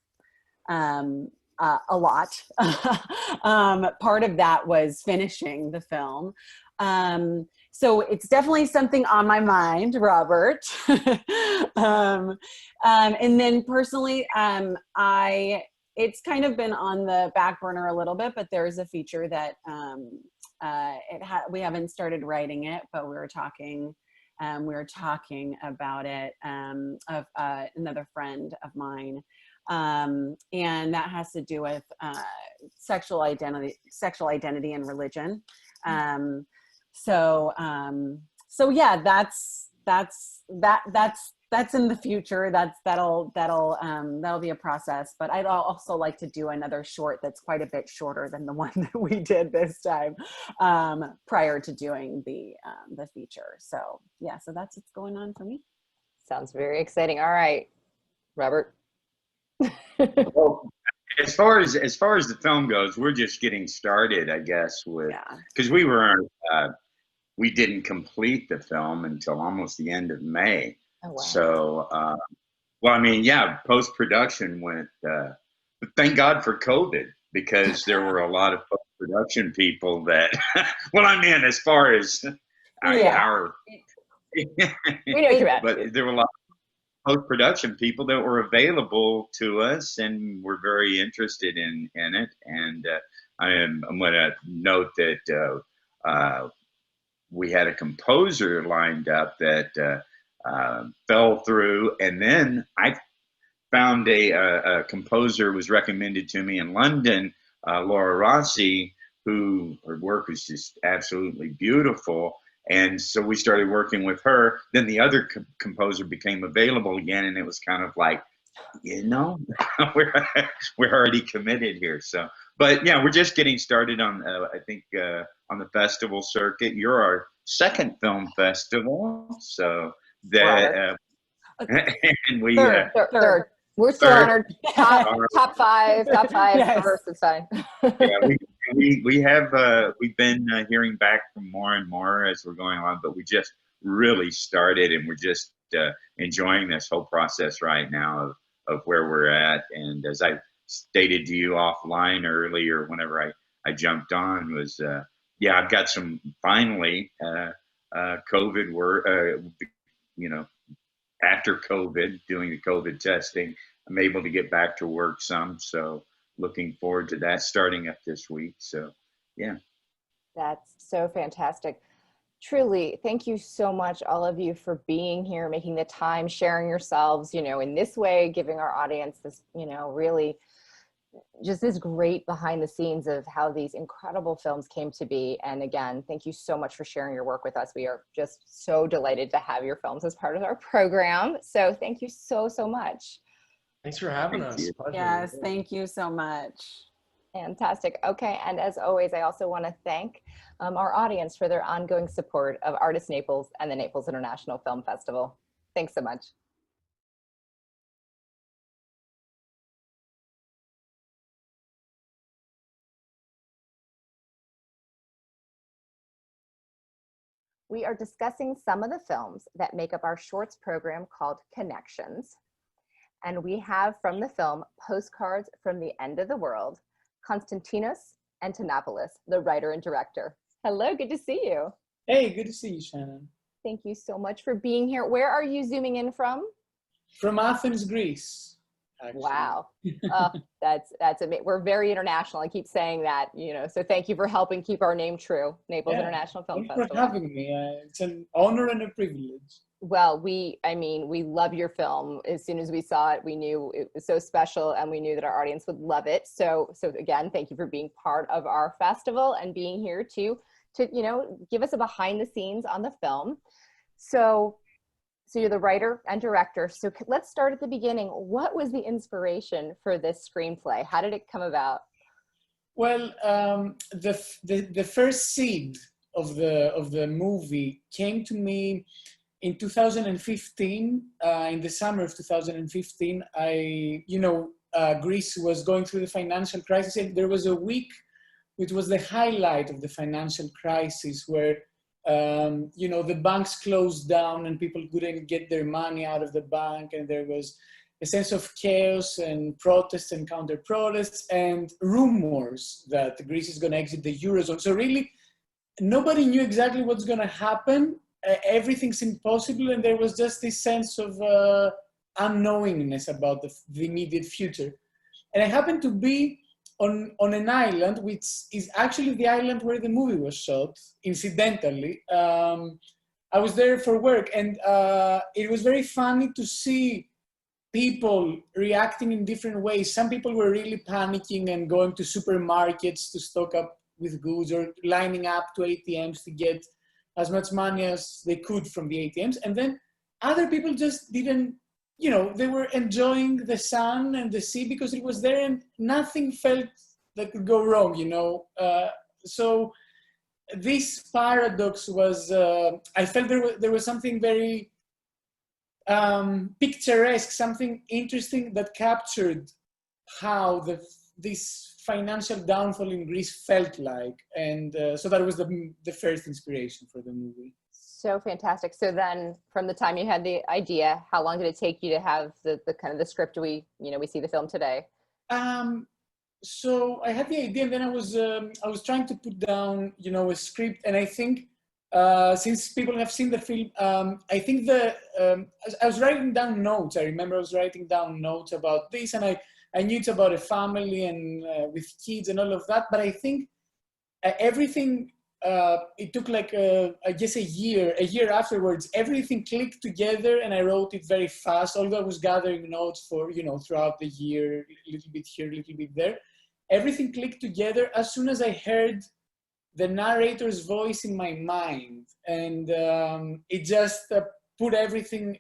B: a lot. Part of that was finishing the film. So it's definitely something on my mind, Robert. And then personally, it's kind of been on the back burner a little bit, but there's a feature that we haven't started writing it, but we were talking about it, of another friend of mine. And that has to do with sexual identity and religion. So yeah, that's in the future. That'll be a process. But I'd also like to do another short that's quite a bit shorter than the one that we did this time, prior to doing the feature. So yeah, so that's what's going on for me.
A: Sounds very exciting. All right, Robert.
C: Well, as far as the film goes, we're just getting started, I guess, with, because we didn't complete the film until almost the end of May.
A: Oh, wow.
C: So, well, I mean, yeah, post-production went, but thank God for COVID, because there were a lot of post-production people that, well, I mean, as far as our
A: we know what you're at.
C: but there were a lot of post-production people that were available to us and were very interested in it. And I'm going to note that we had a composer lined up that fell through, and then I found a composer was recommended to me in London, Laura Rossi, who her work was just absolutely beautiful. And so we started working with her. Then the other composer became available again, and it was kind of like, you know, we're already committed here. So, but yeah, we're just getting started on, I think, on the festival circuit. You're our second film festival, so that, and we
A: third. We're still on our top five
B: Yes.
A: first. It's fine.
C: Yeah, we have we've been hearing back from more and more as we're going on, but we just really started, and we're just enjoying this whole process right now of where we're at. And as I stated to you offline earlier, whenever I jumped on, was yeah, I've got some finally COVID work, you know, after COVID, doing the COVID testing, I'm able to get back to work some. So looking forward to that starting up this week. So yeah.
A: That's so fantastic. Truly, thank you so much, all of you, for being here, making the time, sharing yourselves, you know, in this way, giving our audience this, you know, really just this great behind the scenes of how these incredible films came to be. And again, thank you so much for sharing your work with us. We are just so delighted to have your films as part of our program. So thank you so, so much.
D: Thanks for having us. Pleasure.
B: Yes, thank you so much.
A: Fantastic. Okay, and as always, I also want to thank our audience for their ongoing support of Artists Naples and the Naples International Film Festival. Thanks so much. We are discussing some of the films that make up our shorts program called Connections. And we have from the film Postcards from the End of the World, Konstantinos Antonopoulos, the writer and director. Hello, good to see you.
E: Hey, good to see you, Shannon.
A: Thank you so much for being here. Where are you zooming in from?
E: From Athens, Greece. Actually.
A: Wow, oh, that's amazing. We're very international. I keep saying that, you know. So thank you for helping keep our name true, Naples International Film
E: Thanks
A: Festival.
E: for having me. It's an honor and a privilege.
A: Well, I mean, we love your film. As soon as we saw it, we knew it was so special, and we knew that our audience would love it. So again, thank you for being part of our festival and being here to give us a behind the scenes on the film. So you're the writer and director. So let's start at the beginning. What was the inspiration for this screenplay? How did it come about?
E: Well, the first seed of the movie came to me in 2015. In the summer of 2015, Greece was going through the financial crisis, and there was a week which was the highlight of the financial crisis, where the banks closed down and people couldn't get their money out of the bank, and there was a sense of chaos and protests and counter-protests and rumors that Greece is going to exit the Eurozone. So really, nobody knew exactly what's going to happen. Everything seemed possible, and there was just this sense of unknowingness about the immediate future. And I happened to be on an island, which is actually the island where the movie was shot, incidentally. I was there for work, and it was very funny to see people reacting in different ways. Some people were really panicking and going to supermarkets to stock up with goods, or lining up to ATMs to get as much money as they could from the ATMs. And then other people just didn't, they were enjoying the sun and the sea because it was there, and nothing felt that could go wrong, So this paradox was, I felt there was something very picturesque, something interesting that captured how this financial downfall in Greece felt like. And so that was the first inspiration for the movie.
A: So fantastic. So then from the time you had the idea, how long did it take you to have the kind of the script we see the film today?
E: So I had the idea, and then I was trying to put down, a script. And I think since people have seen the film, I think I was writing down notes. I remember I was writing down notes about this, and I knew it's about a family and with kids and all of that. But I think everything, it took like, I guess a year afterwards, everything clicked together, and I wrote it very fast. Although I was gathering notes for, throughout the year, a little bit here, a little bit there. Everything clicked together as soon as I heard the narrator's voice in my mind. And it just put everything,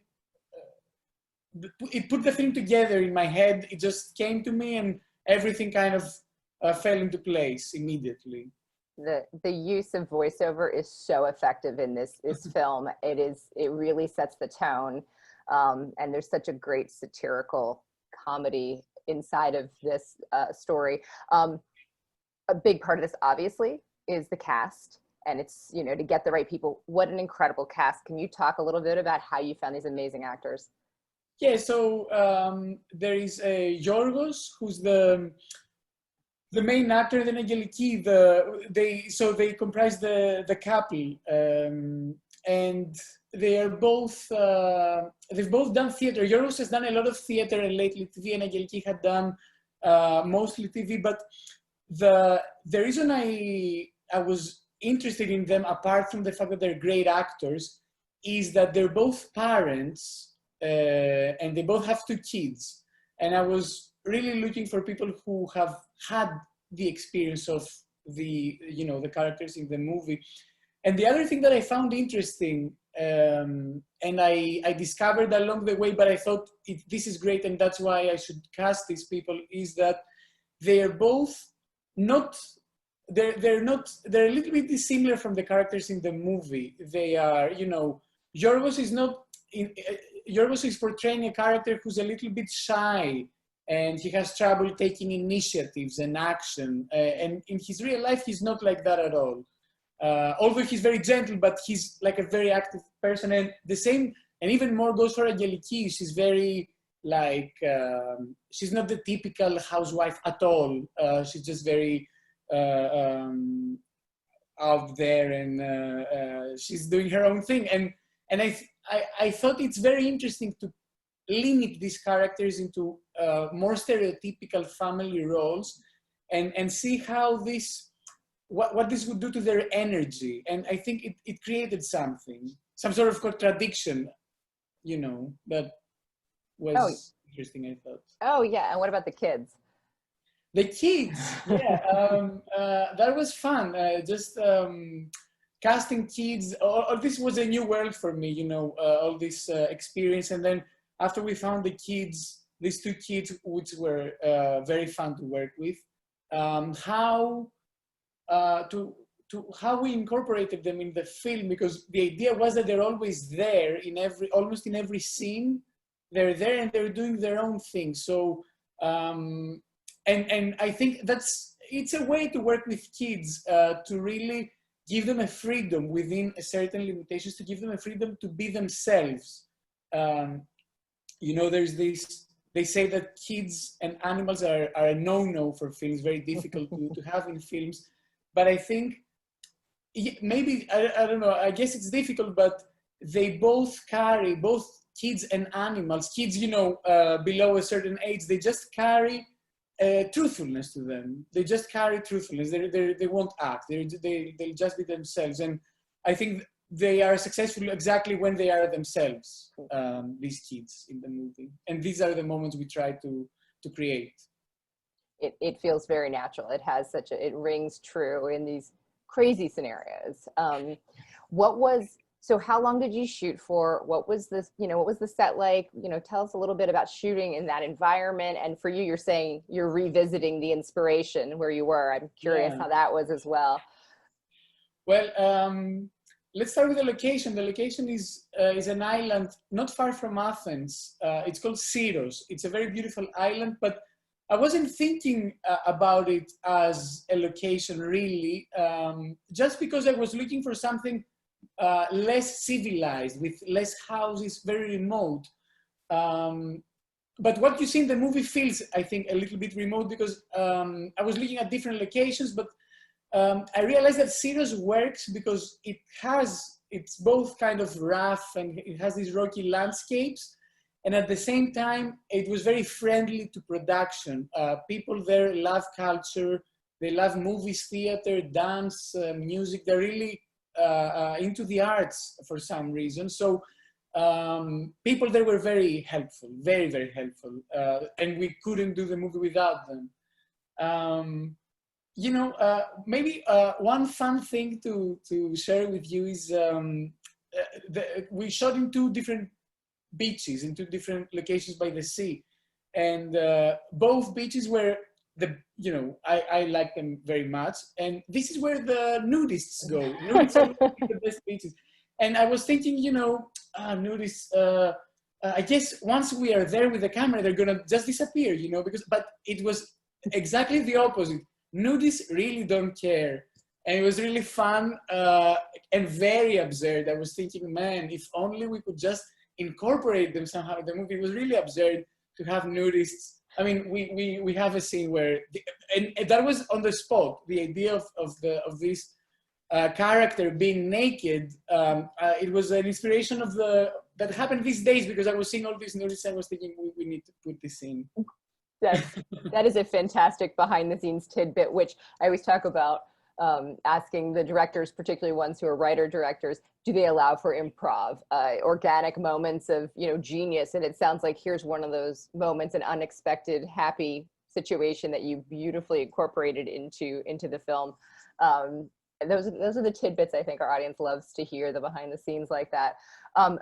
E: it put the thing together in my head. It just came to me, and everything kind of fell into place immediately.
A: The use of voiceover is so effective in this film. It really sets the tone, and there's such a great satirical comedy inside of this story. A big part of this, obviously, is the cast, and it's to get the right people. What an incredible cast! Can you talk a little bit about how you found these amazing actors?
E: Yeah, so there is Yorgos, who's the main actor, and then Angeliki. They comprise the couple, and they are both they've both done theater. Yorgos has done a lot of theater and lately TV, and Angeliki had done mostly TV. But the reason I was interested in them, apart from the fact that they're great actors, is that they're both parents, and they both have 2 kids. And I was really looking for people who have had the experience of the characters in the movie. And the other thing that I found interesting, and I discovered along the way, but I thought this is great, and that's why I should cast these people, is that they're both they're a little bit dissimilar from the characters in the movie. They are, Yorgos is portraying a character who's a little bit shy, and he has trouble taking initiatives and action. And in his real life, he's not like that at all. Although he's very gentle, but he's like a very active person. And the same, and even more goes for Angeliki. She's very she's not the typical housewife at all. She's just very out there, and she's doing her own thing. And I thought it's very interesting to limit these characters into more stereotypical family roles, and see how what this would do to their energy. And I think it created some sort of contradiction. that was
A: Oh.
E: interesting, I thought.
A: Oh yeah, and what about the kids?
E: The kids, yeah, that was fun. Just casting kids. All this was a new world for me, all this experience. And then after we found the kids, these two kids, which were very fun to work with, how we incorporated them in the film, because the idea was that they're always there in almost in every scene. They're there and they're doing their own thing. So. And I think it's a way to work with kids, to really give them a freedom within a certain limitations, to give them a freedom to be themselves. There's this, they say that kids and animals are a no-no for films, very difficult to have in films. But I think maybe, I don't know, I guess it's difficult, but they both carry, both kids and animals, kids, below a certain age, they just carry truthfulness to them. They just carry truthfulness. They won't act. They'll just be themselves. And I think they are successful exactly when they are themselves, these kids in the movie. And these are the moments we try to create.
A: It feels very natural. It has it rings true in these crazy scenarios. So how long did you shoot for? What was this, what was the set like? Tell us a little bit about shooting in that environment. And for you, you're saying you're revisiting the inspiration where you were. I'm curious how that was as well.
E: Well, let's start with the location. The location is an island not far from Athens. It's called Syros. It's a very beautiful island, but I wasn't thinking about it as a location really, just because I was looking for something less civilized, with less houses, very remote. But what you see in the movie feels, I think, a little bit remote, because I was looking at different locations, but I realized that Syros works because it's both kind of rough and it has these rocky landscapes. And at the same time, it was very friendly to production. People there love culture. They love movies, theater, dance, music. They're really into the arts for some reason. So people there were very helpful, very, very helpful. And we couldn't do the movie without them. Maybe one fun thing to share with you is we shot in two different beaches, in two different locations by the sea. And both beaches were I like them very much. And this is where the nudists go. Nudists are the best beaches. And I was thinking, nudists, I guess once we are there with the camera, they're gonna just disappear, but it was exactly the opposite. Nudists really don't care. And it was really fun and very absurd. I was thinking, man, if only we could just incorporate them somehow in the movie. It was really absurd to have nudists. I mean, we have a scene where, and that was on the spot. The idea of this character being naked. It was an inspiration that happened these days, because I was seeing all these nudists. I was thinking we need to put this in.
A: That is a fantastic behind the scenes tidbit, which I always talk about. Asking the directors, particularly ones who are writer directors, do they allow for improv, organic moments of genius? And it sounds like here's one of those moments, an unexpected, happy situation that you beautifully incorporated into the film. Those are the tidbits I think our audience loves to hear, the behind the scenes like that.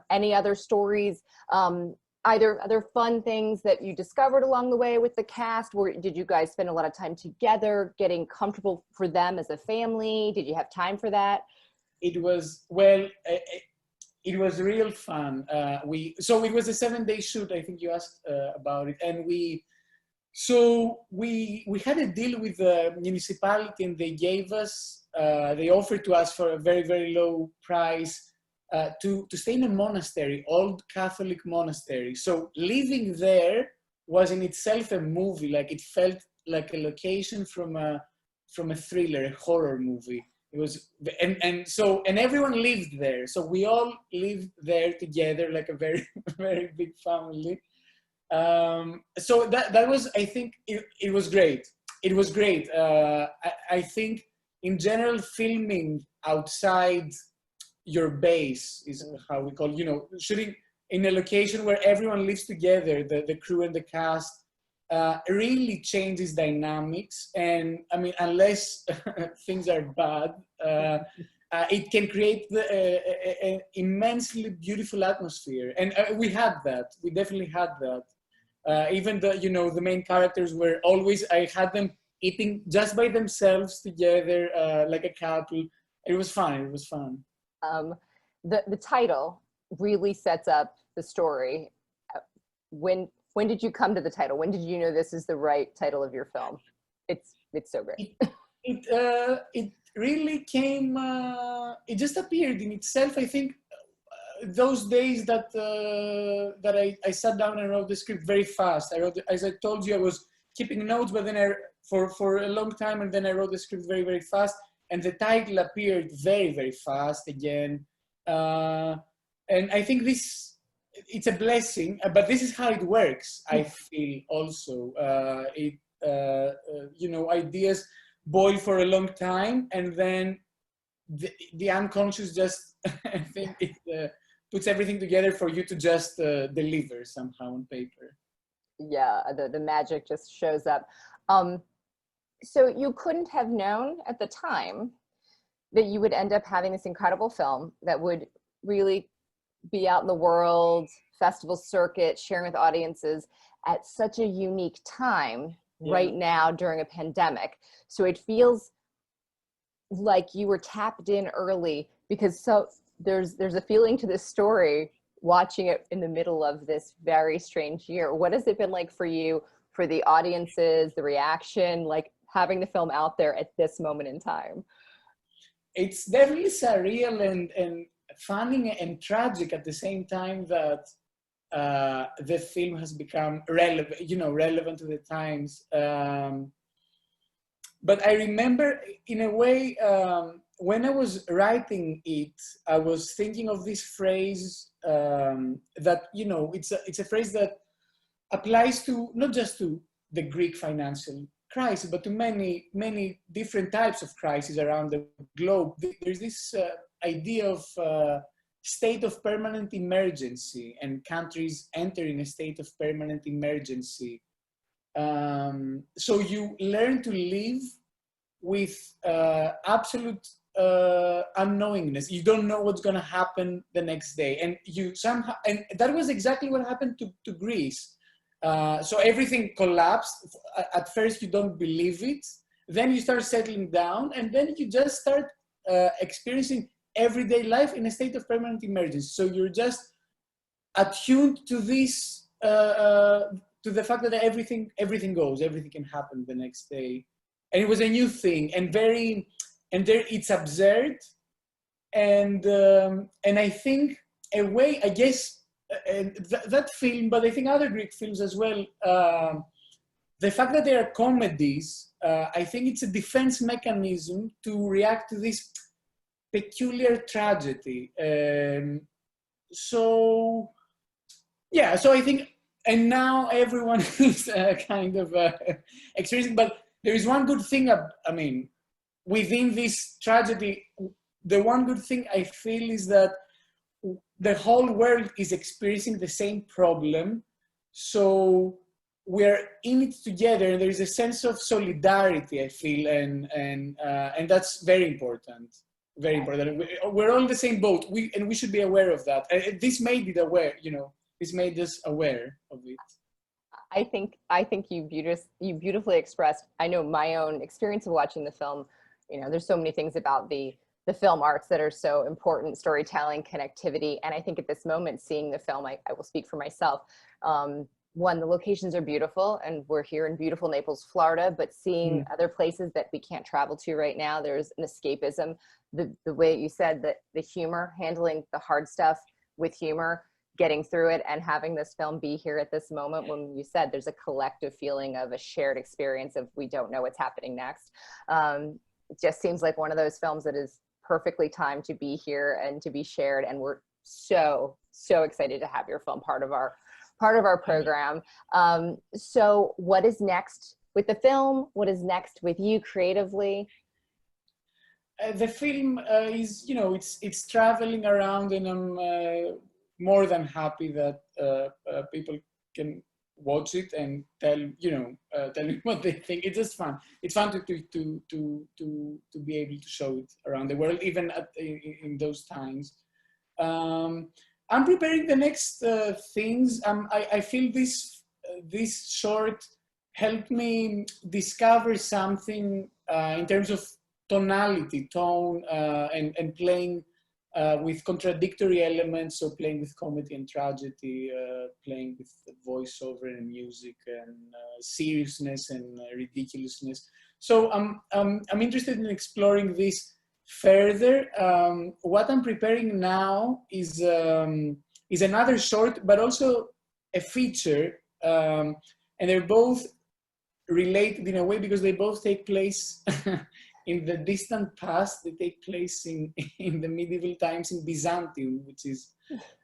A: Any other stories? Either other fun things that you discovered along the way with the cast? Did you guys spend a lot of time together, getting comfortable for them as a family? Did you have time for that?
E: It was, well, it was real fun. So it was a 7-day shoot. I think you asked about it. And we had a deal with the municipality, and they gave us, they offered to us for a very, very low price to stay in a monastery, old Catholic monastery. So living there was in itself a movie. Like, it felt like a location from a thriller, a horror movie. It was, and everyone lived there. So we all lived there together, like a very, very big family. So that was, I think, it was great. It was great. I think in general, filming outside your base is how we call, shooting in a location where everyone lives together, the crew and the cast, really changes dynamics. And I mean, unless things are bad, it can create an immensely beautiful atmosphere. And we had that. We definitely had that. Even the main characters were always, I had them eating just by themselves together, like a couple. It was fun. It was fun.
A: The title really sets up the story. When did you come to the title? When did you know this is the right title of your film? It's so great.
E: It really came. It just appeared in itself. I think those days that I sat down and wrote the script very fast. I wrote, as I told you, I was keeping notes, but then for a long time, and then I wrote the script very, very fast. And the title appeared very, very fast again. And I think it's a blessing, but this is how it works. I feel also, ideas boil for a long time, and then the unconscious just, I think it puts everything together for you to just deliver somehow on paper.
A: Yeah, the magic just shows up. So you couldn't have known at the time that you would end up having this incredible film that would really be out in the world, festival circuit, sharing with audiences at such a unique time right now during a pandemic. So it feels like you were tapped in early, because there's a feeling to this story watching it in the middle of this very strange year. What has it been like for you, for the audiences, the reaction, like having the film out there at this moment in time?
E: It's definitely surreal and funny and tragic at the same time that the film has become relevant to the times. But I remember, in a way, when I was writing it, I was thinking of this phrase that, it's a phrase that applies to not just to the Greek financial crisis, but to many, many different types of crises around the globe. There's this idea of state of permanent emergency, and countries entering a state of permanent emergency. So you learn to live with absolute unknowingness. You don't know what's going to happen the next day, and and that was exactly what happened to Greece. So everything collapsed. At first you don't believe it, then you start settling down, and then you just start experiencing everyday life in a state of permanent emergency. So you're just attuned to this, to the fact that everything can happen the next day. And it was a new thing, and it's absurd. And I think I guess, that film, but I think other Greek films as well, the fact that they are comedies, I think it's a defense mechanism to react to this peculiar tragedy. So I think, and now everyone is kind of experiencing, but there is one good thing, within this tragedy, the one good thing I feel is that the whole world is experiencing the same problem. So we're in it together, and there is a sense of solidarity, I feel, and that's very important. Very important. We're all in the same boat. We should be aware of that. This made it aware. This made us aware of it.
A: I think you beautifully expressed. I know my own experience of watching the film. There's so many things about the film arts that are so important: storytelling, connectivity. And I think at this moment, seeing the film, I will speak for myself. One, the locations are beautiful, and we're here in beautiful Naples, Florida, but seeing other places that we can't travel to right now, there's an escapism. The way you said that the humor, handling the hard stuff with humor, getting through it, and having this film be here at this moment when you said there's a collective feeling of a shared experience of we don't know what's happening next. It just seems like one of those films that is perfectly timed to be here and to be shared. And we're so excited to have your film part of our program. So what is next with the film? What is next with you creatively?
E: The film is, it's traveling around, and more than happy that people can watch it and tell tell me what they think. It's just fun. It's fun to be able to show it around the world, even in those times. I'm preparing the next things. I feel this short helped me discover something in terms of tonality, tone, and playing with contradictory elements, so playing with comedy and tragedy, playing with voiceover and music, and seriousness and ridiculousness. So I'm interested in exploring this further. What I'm preparing now is another short, but also a feature, and they're both related in a way because they both take place in the distant past. They take place in the medieval times in Byzantium, which is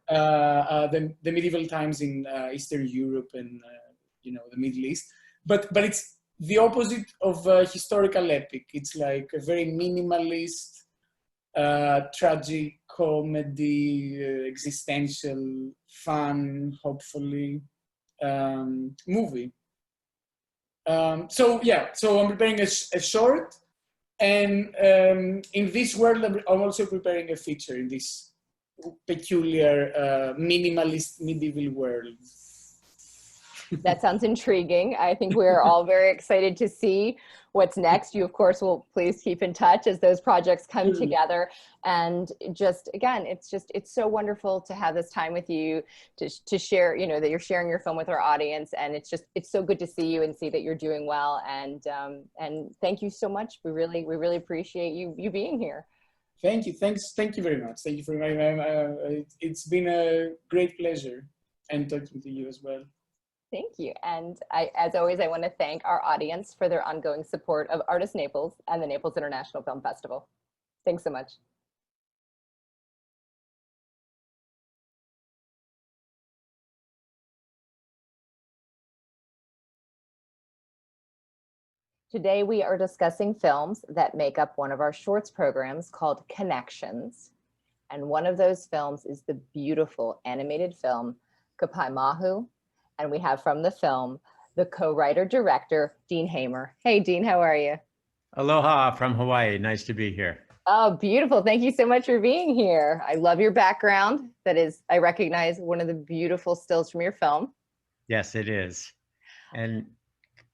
E: the medieval times in Eastern Europe and the Middle East. But it's the opposite of a historical epic. It's like a very minimalist, tragic comedy, existential, fun, hopefully, movie. So I'm preparing a short, and in this world, I'm also preparing a feature in this peculiar minimalist medieval world.
A: That sounds intriguing. I think we're all very excited to see what's next. You, of course, will please keep in touch as those projects come together. And just, again, it's so wonderful to have this time with you to share, that you're sharing your film with our audience. And it's so good to see you and see that you're doing well. And thank you so much. We really appreciate you being here.
E: Thank you. Thank you very much. Thank you for my, it's been a great pleasure, and talking to you as well.
A: Thank you. And as always, I want to thank our audience for their ongoing support of Artists Naples and the Naples International Film Festival. Thanks so much. Today, we are discussing films that make up one of our shorts programs called Connections. And one of those films is the beautiful animated film, KAPAEMAHU. And we have from the film, the co-writer director, Dean Hamer. Hey, Dean, how are you?
F: Aloha from Hawaii. Nice to be here.
A: Oh, beautiful. Thank you so much for being here. I love your background. That is, I recognize one of the beautiful stills from your film.
F: Yes, it is. And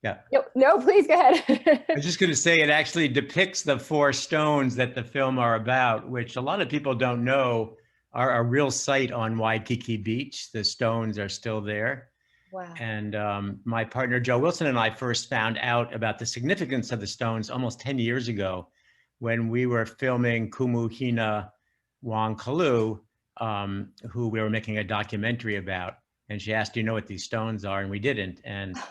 F: yeah.
A: No, please go ahead.
F: I was just going to say it actually depicts the 4 stones that the film are about, which a lot of people don't know are a real site on Waikiki Beach. The stones are still there.
A: Wow.
F: And my partner, Joe Wilson, and I first found out about the significance of the stones almost 10 years ago when we were filming Kumu Hina Wangkalu, who we were making a documentary about. And she asked, do you know what these stones are? And we didn't. And it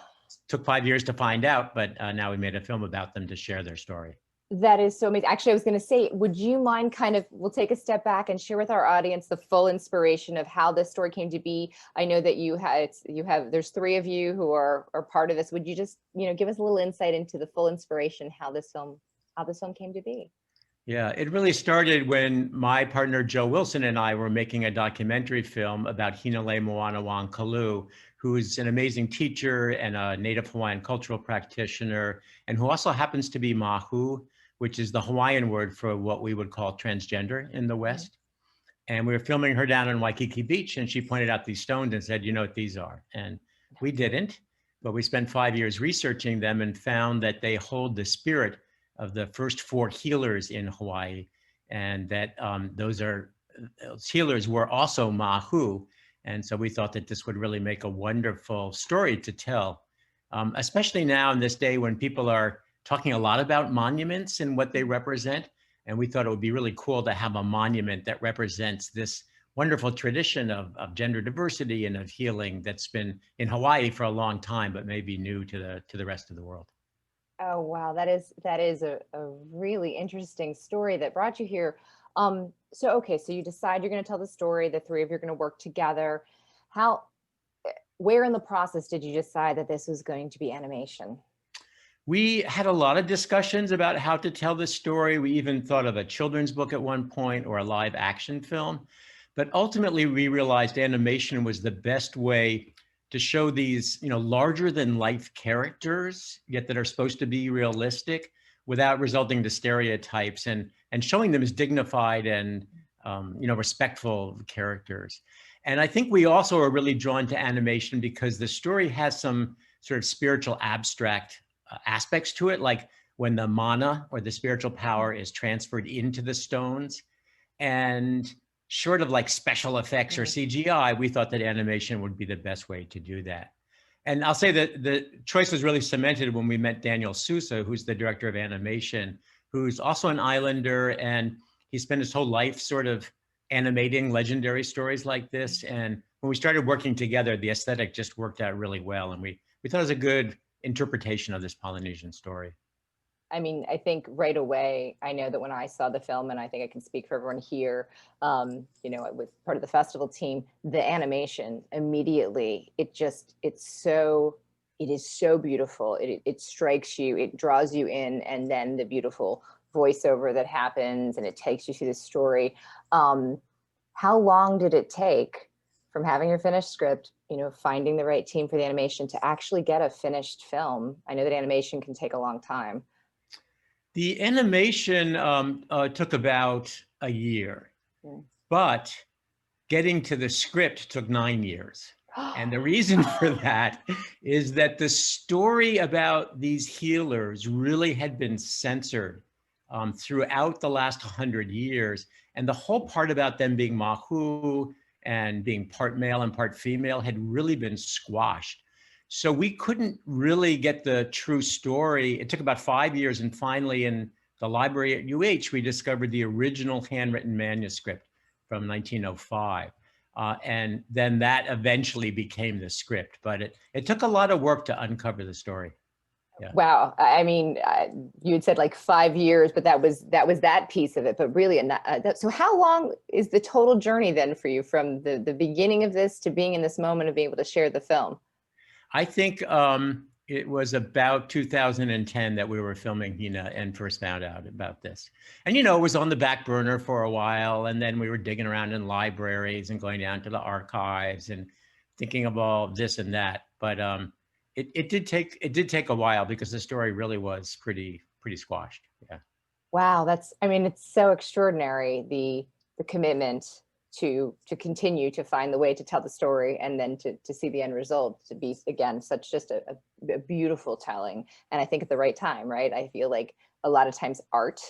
F: took 5 years to find out, but now we made a film about them to share their story.
A: That is so amazing. Actually, I was going to say, would you mind we'll take a step back and share with our audience the full inspiration of how this story came to be? I know that there's 3 of you who are part of this. Would you just, give us a little insight into the full inspiration, how this film came to be?
F: Yeah, it really started when my partner, Joe Wilson, and I were making a documentary film about Hinale Moana Wangkalu, who's an amazing teacher and a Native Hawaiian cultural practitioner, and who also happens to be Mahu, which is the Hawaiian word for what we would call transgender in the West. And we were filming her down on Waikiki Beach, and she pointed out these stones and said, you know what these are? And we didn't, but we spent 5 years researching them and found that they hold the spirit of the first 4 healers in Hawaii, and that those healers were also Mahu. And so we thought that this would really make a wonderful story to tell, especially now in this day when people are talking a lot about monuments and what they represent. And we thought it would be really cool to have a monument that represents this wonderful tradition of gender diversity and of healing that's been in Hawaii for a long time, but maybe new to the rest of the world.
A: Oh, wow. That is a really interesting story that brought you here. So you decide you're going to tell the story. The 3 of you are going to work together. Where in the process did you decide that this was going to be animation?
F: We had a lot of discussions about how to tell this story. We even thought of a children's book at one point or a live action film. But ultimately, we realized animation was the best way to show these, larger than life characters, yet that are supposed to be realistic without resulting to stereotypes, and showing them as dignified and, respectful characters. And I think we also are really drawn to animation because the story has some sort of spiritual abstract aspects to it, like when the mana or the spiritual power is transferred into the stones. And short of like special effects or CGI, we thought that animation would be the best way to do that. And I'll say that the choice was really cemented when we met Daniel Sousa, who's the director of animation, who's also an Islander, and he spent his whole life sort of animating legendary stories like this. And when we started working together, the aesthetic just worked out really well. And we thought it was a good interpretation of this Polynesian story.
A: I mean, I think right away, I know that when I saw the film, and I think I can speak for everyone here, with part of the festival team, the animation immediately, it is so beautiful. It strikes you, it draws you in, and then the beautiful voiceover that happens, and it takes you through the story. How long did it take from having your finished script, finding the right team for the animation to actually get a finished film? I know that animation can take a long time.
F: The animation took about a year, but getting to the script took 9 years. And the reason for that is that the story about these healers really had been censored throughout the last 100 years. And the whole part about them being Mahu and being part male and part female had really been squashed. So we couldn't really get the true story. It took about 5 years, and finally in the library at UH, we discovered the original handwritten manuscript from 1905. And then that eventually became the script, but it took a lot of work to uncover the story. Yeah.
A: Wow. I mean, you had said like 5 years, but that was that piece of it, but really, so how long is the total journey then for you from the beginning of this to being in this moment of being able to share the film?
F: I think it was about 2010 that we were filming Hina and first found out about this. And, it was on the back burner for a while. And then we were digging around in libraries and going down to the archives and thinking of all this and that. But it did take a while because the story really was pretty squashed. Yeah.
A: Wow. It's so extraordinary, the commitment to continue to find the way to tell the story, and then to see the end result to be, again, such just a beautiful telling. And I think at the right time, right? I feel like a lot of times art,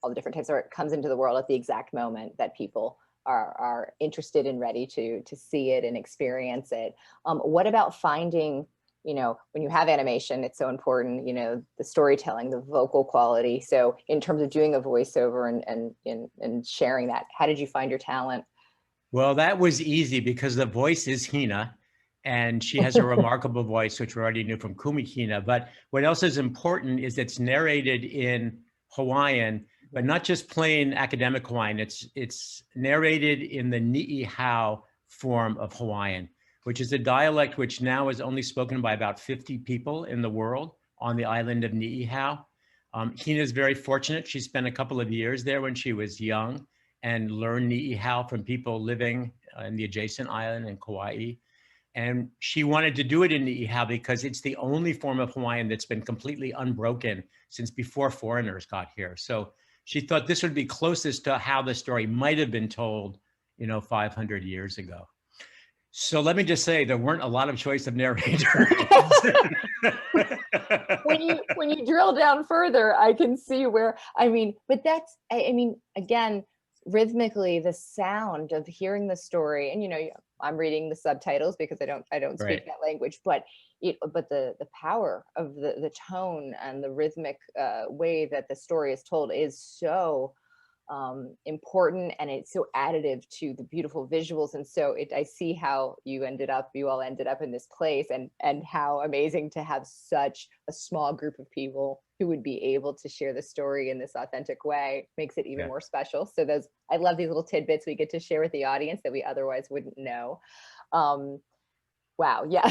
A: all the different types of art, comes into the world at the exact moment that people are interested and ready to see it and experience it. What about finding, when you have animation, it's so important, the storytelling, the vocal quality. So in terms of doing a voiceover and sharing that, how did you find your talent?
F: Well, that was easy because the voice is Hina, and she has a remarkable voice, which we already knew from Kumi Hina. But what else is important is it's narrated in Hawaiian, but not just plain academic Hawaiian. It's narrated in the Ni'ihau form of Hawaiian, which is a dialect which now is only spoken by about 50 people in the world on the island of Ni'ihau. Hina is very fortunate. She spent a couple of years there when she was young and learned Ni'ihau from people living in the adjacent island in Kauai. And she wanted to do it in Ni'ihau because it's the only form of Hawaiian that's been completely unbroken since before foreigners got here. So she thought this would be closest to how the story might have been told, 500 years ago. So let me just say, there weren't a lot of choice of narrators.
A: when you drill down further, I can see where, but that's, again, rhythmically, the sound of hearing the story, and I'm reading the subtitles because I don't speak
F: Right.
A: that language, but the power of the tone and the rhythmic way that the story is told is so important, and it's so additive to the beautiful visuals. And so I see how you all ended up in this place, and how amazing to have such a small group of people who would be able to share the story in this authentic way. Makes it even more special. So I love these little tidbits we get to share with the audience that we otherwise wouldn't know. Wow. Yeah.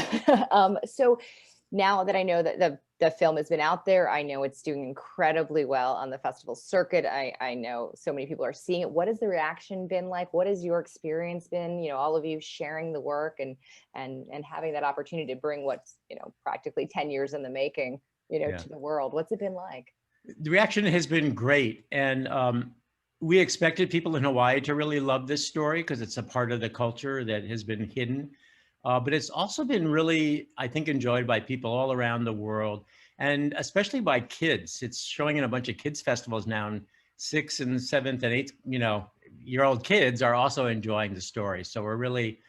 A: So now that I know that the film has been out there, I know it's doing incredibly well on the festival circuit. I know so many people are seeing it. What has the reaction been like? What has your experience been? You know, all of you sharing the work and having that opportunity to bring what's, you know, practically 10 years in the making, you know,
F: Yeah.
A: to the world. What's it been like?
F: The reaction has been great. And we expected people in Hawaii to really love this story because it's a part of the culture that has been hidden. But it's also been really, I think, enjoyed by people all around the world, and especially by kids. It's showing in a bunch of kids festivals now, and 6th and 7th and 8th, you know, year old kids are also enjoying the story. So we're really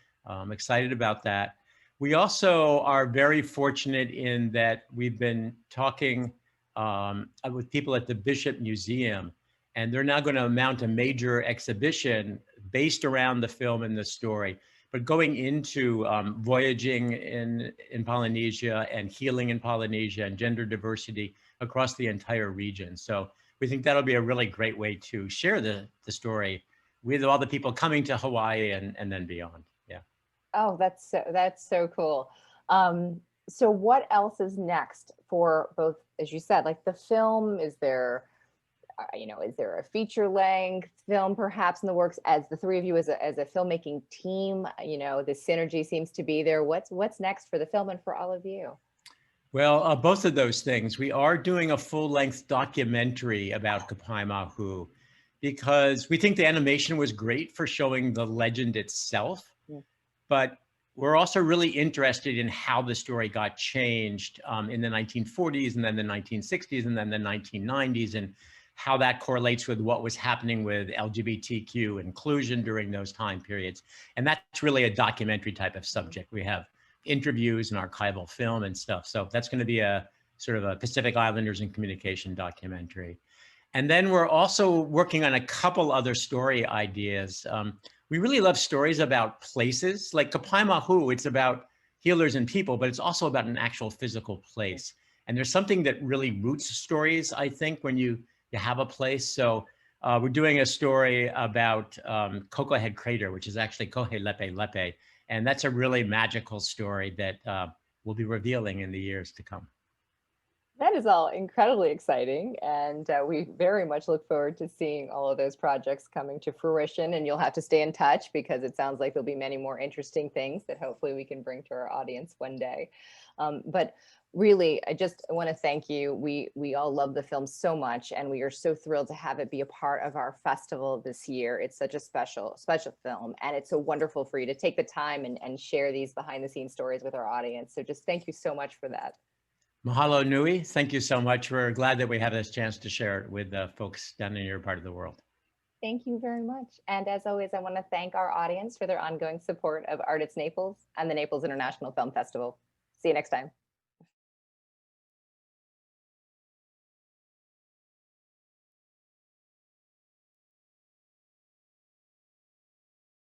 F: excited about that. We also are very fortunate in that we've been talking with people at the Bishop Museum, and they're now going to mount a major exhibition based around the film and the story, but going into voyaging in Polynesia and healing in Polynesia and gender diversity across the entire region. So we think that'll be a really great way to share the story with all the people coming to Hawaii and then beyond. Yeah.
A: Oh, that's so cool. So what else is next for both, as you said, like the film? Is there, you know, is there a feature length film perhaps in the works, as the three of you as a filmmaking team? You know, the synergy seems to be there. What's next for the film and for all of you?
F: Well, both of those things. We are doing a full-length documentary about KAPAEMAHU because we think the animation was great for showing the legend itself, but we're also really interested in how the story got changed in the 1940s and then the 1960s and then the 1990s, and how that correlates with what was happening with LGBTQ inclusion during those time periods. And that's really a documentary type of subject. We have interviews and archival film and stuff. So that's going to be a sort of a Pacific Islanders and communication documentary. And then we're also working on a couple other story ideas. We really love stories about places. Like KAPAEMAHU, it's about healers and people, but it's also about an actual physical place. And there's something that really roots stories, I think, when you have a place. So we're doing a story about Koko Head Crater, which is actually Kohe Lepe Lepe. And that's a really magical story that we'll be revealing in the years to come.
A: That is all incredibly exciting, and we very much look forward to seeing all of those projects coming to fruition. And you'll have to stay in touch because it sounds like there'll be many more interesting things that hopefully we can bring to our audience one day. But really, I just want to thank you. We all love the film so much, and we are so thrilled to have it be a part of our festival this year. It's such a special film, and it's so wonderful for you to take the time and share these behind the scenes stories with our audience. So just thank you so much for that.
F: Mahalo nui. Thank you so much. We're glad that we have this chance to share it with folks down in your part of the world.
A: Thank you very much. And as always, I want to thank our audience for their ongoing support of Art at Naples and the Naples International Film Festival. See you next time.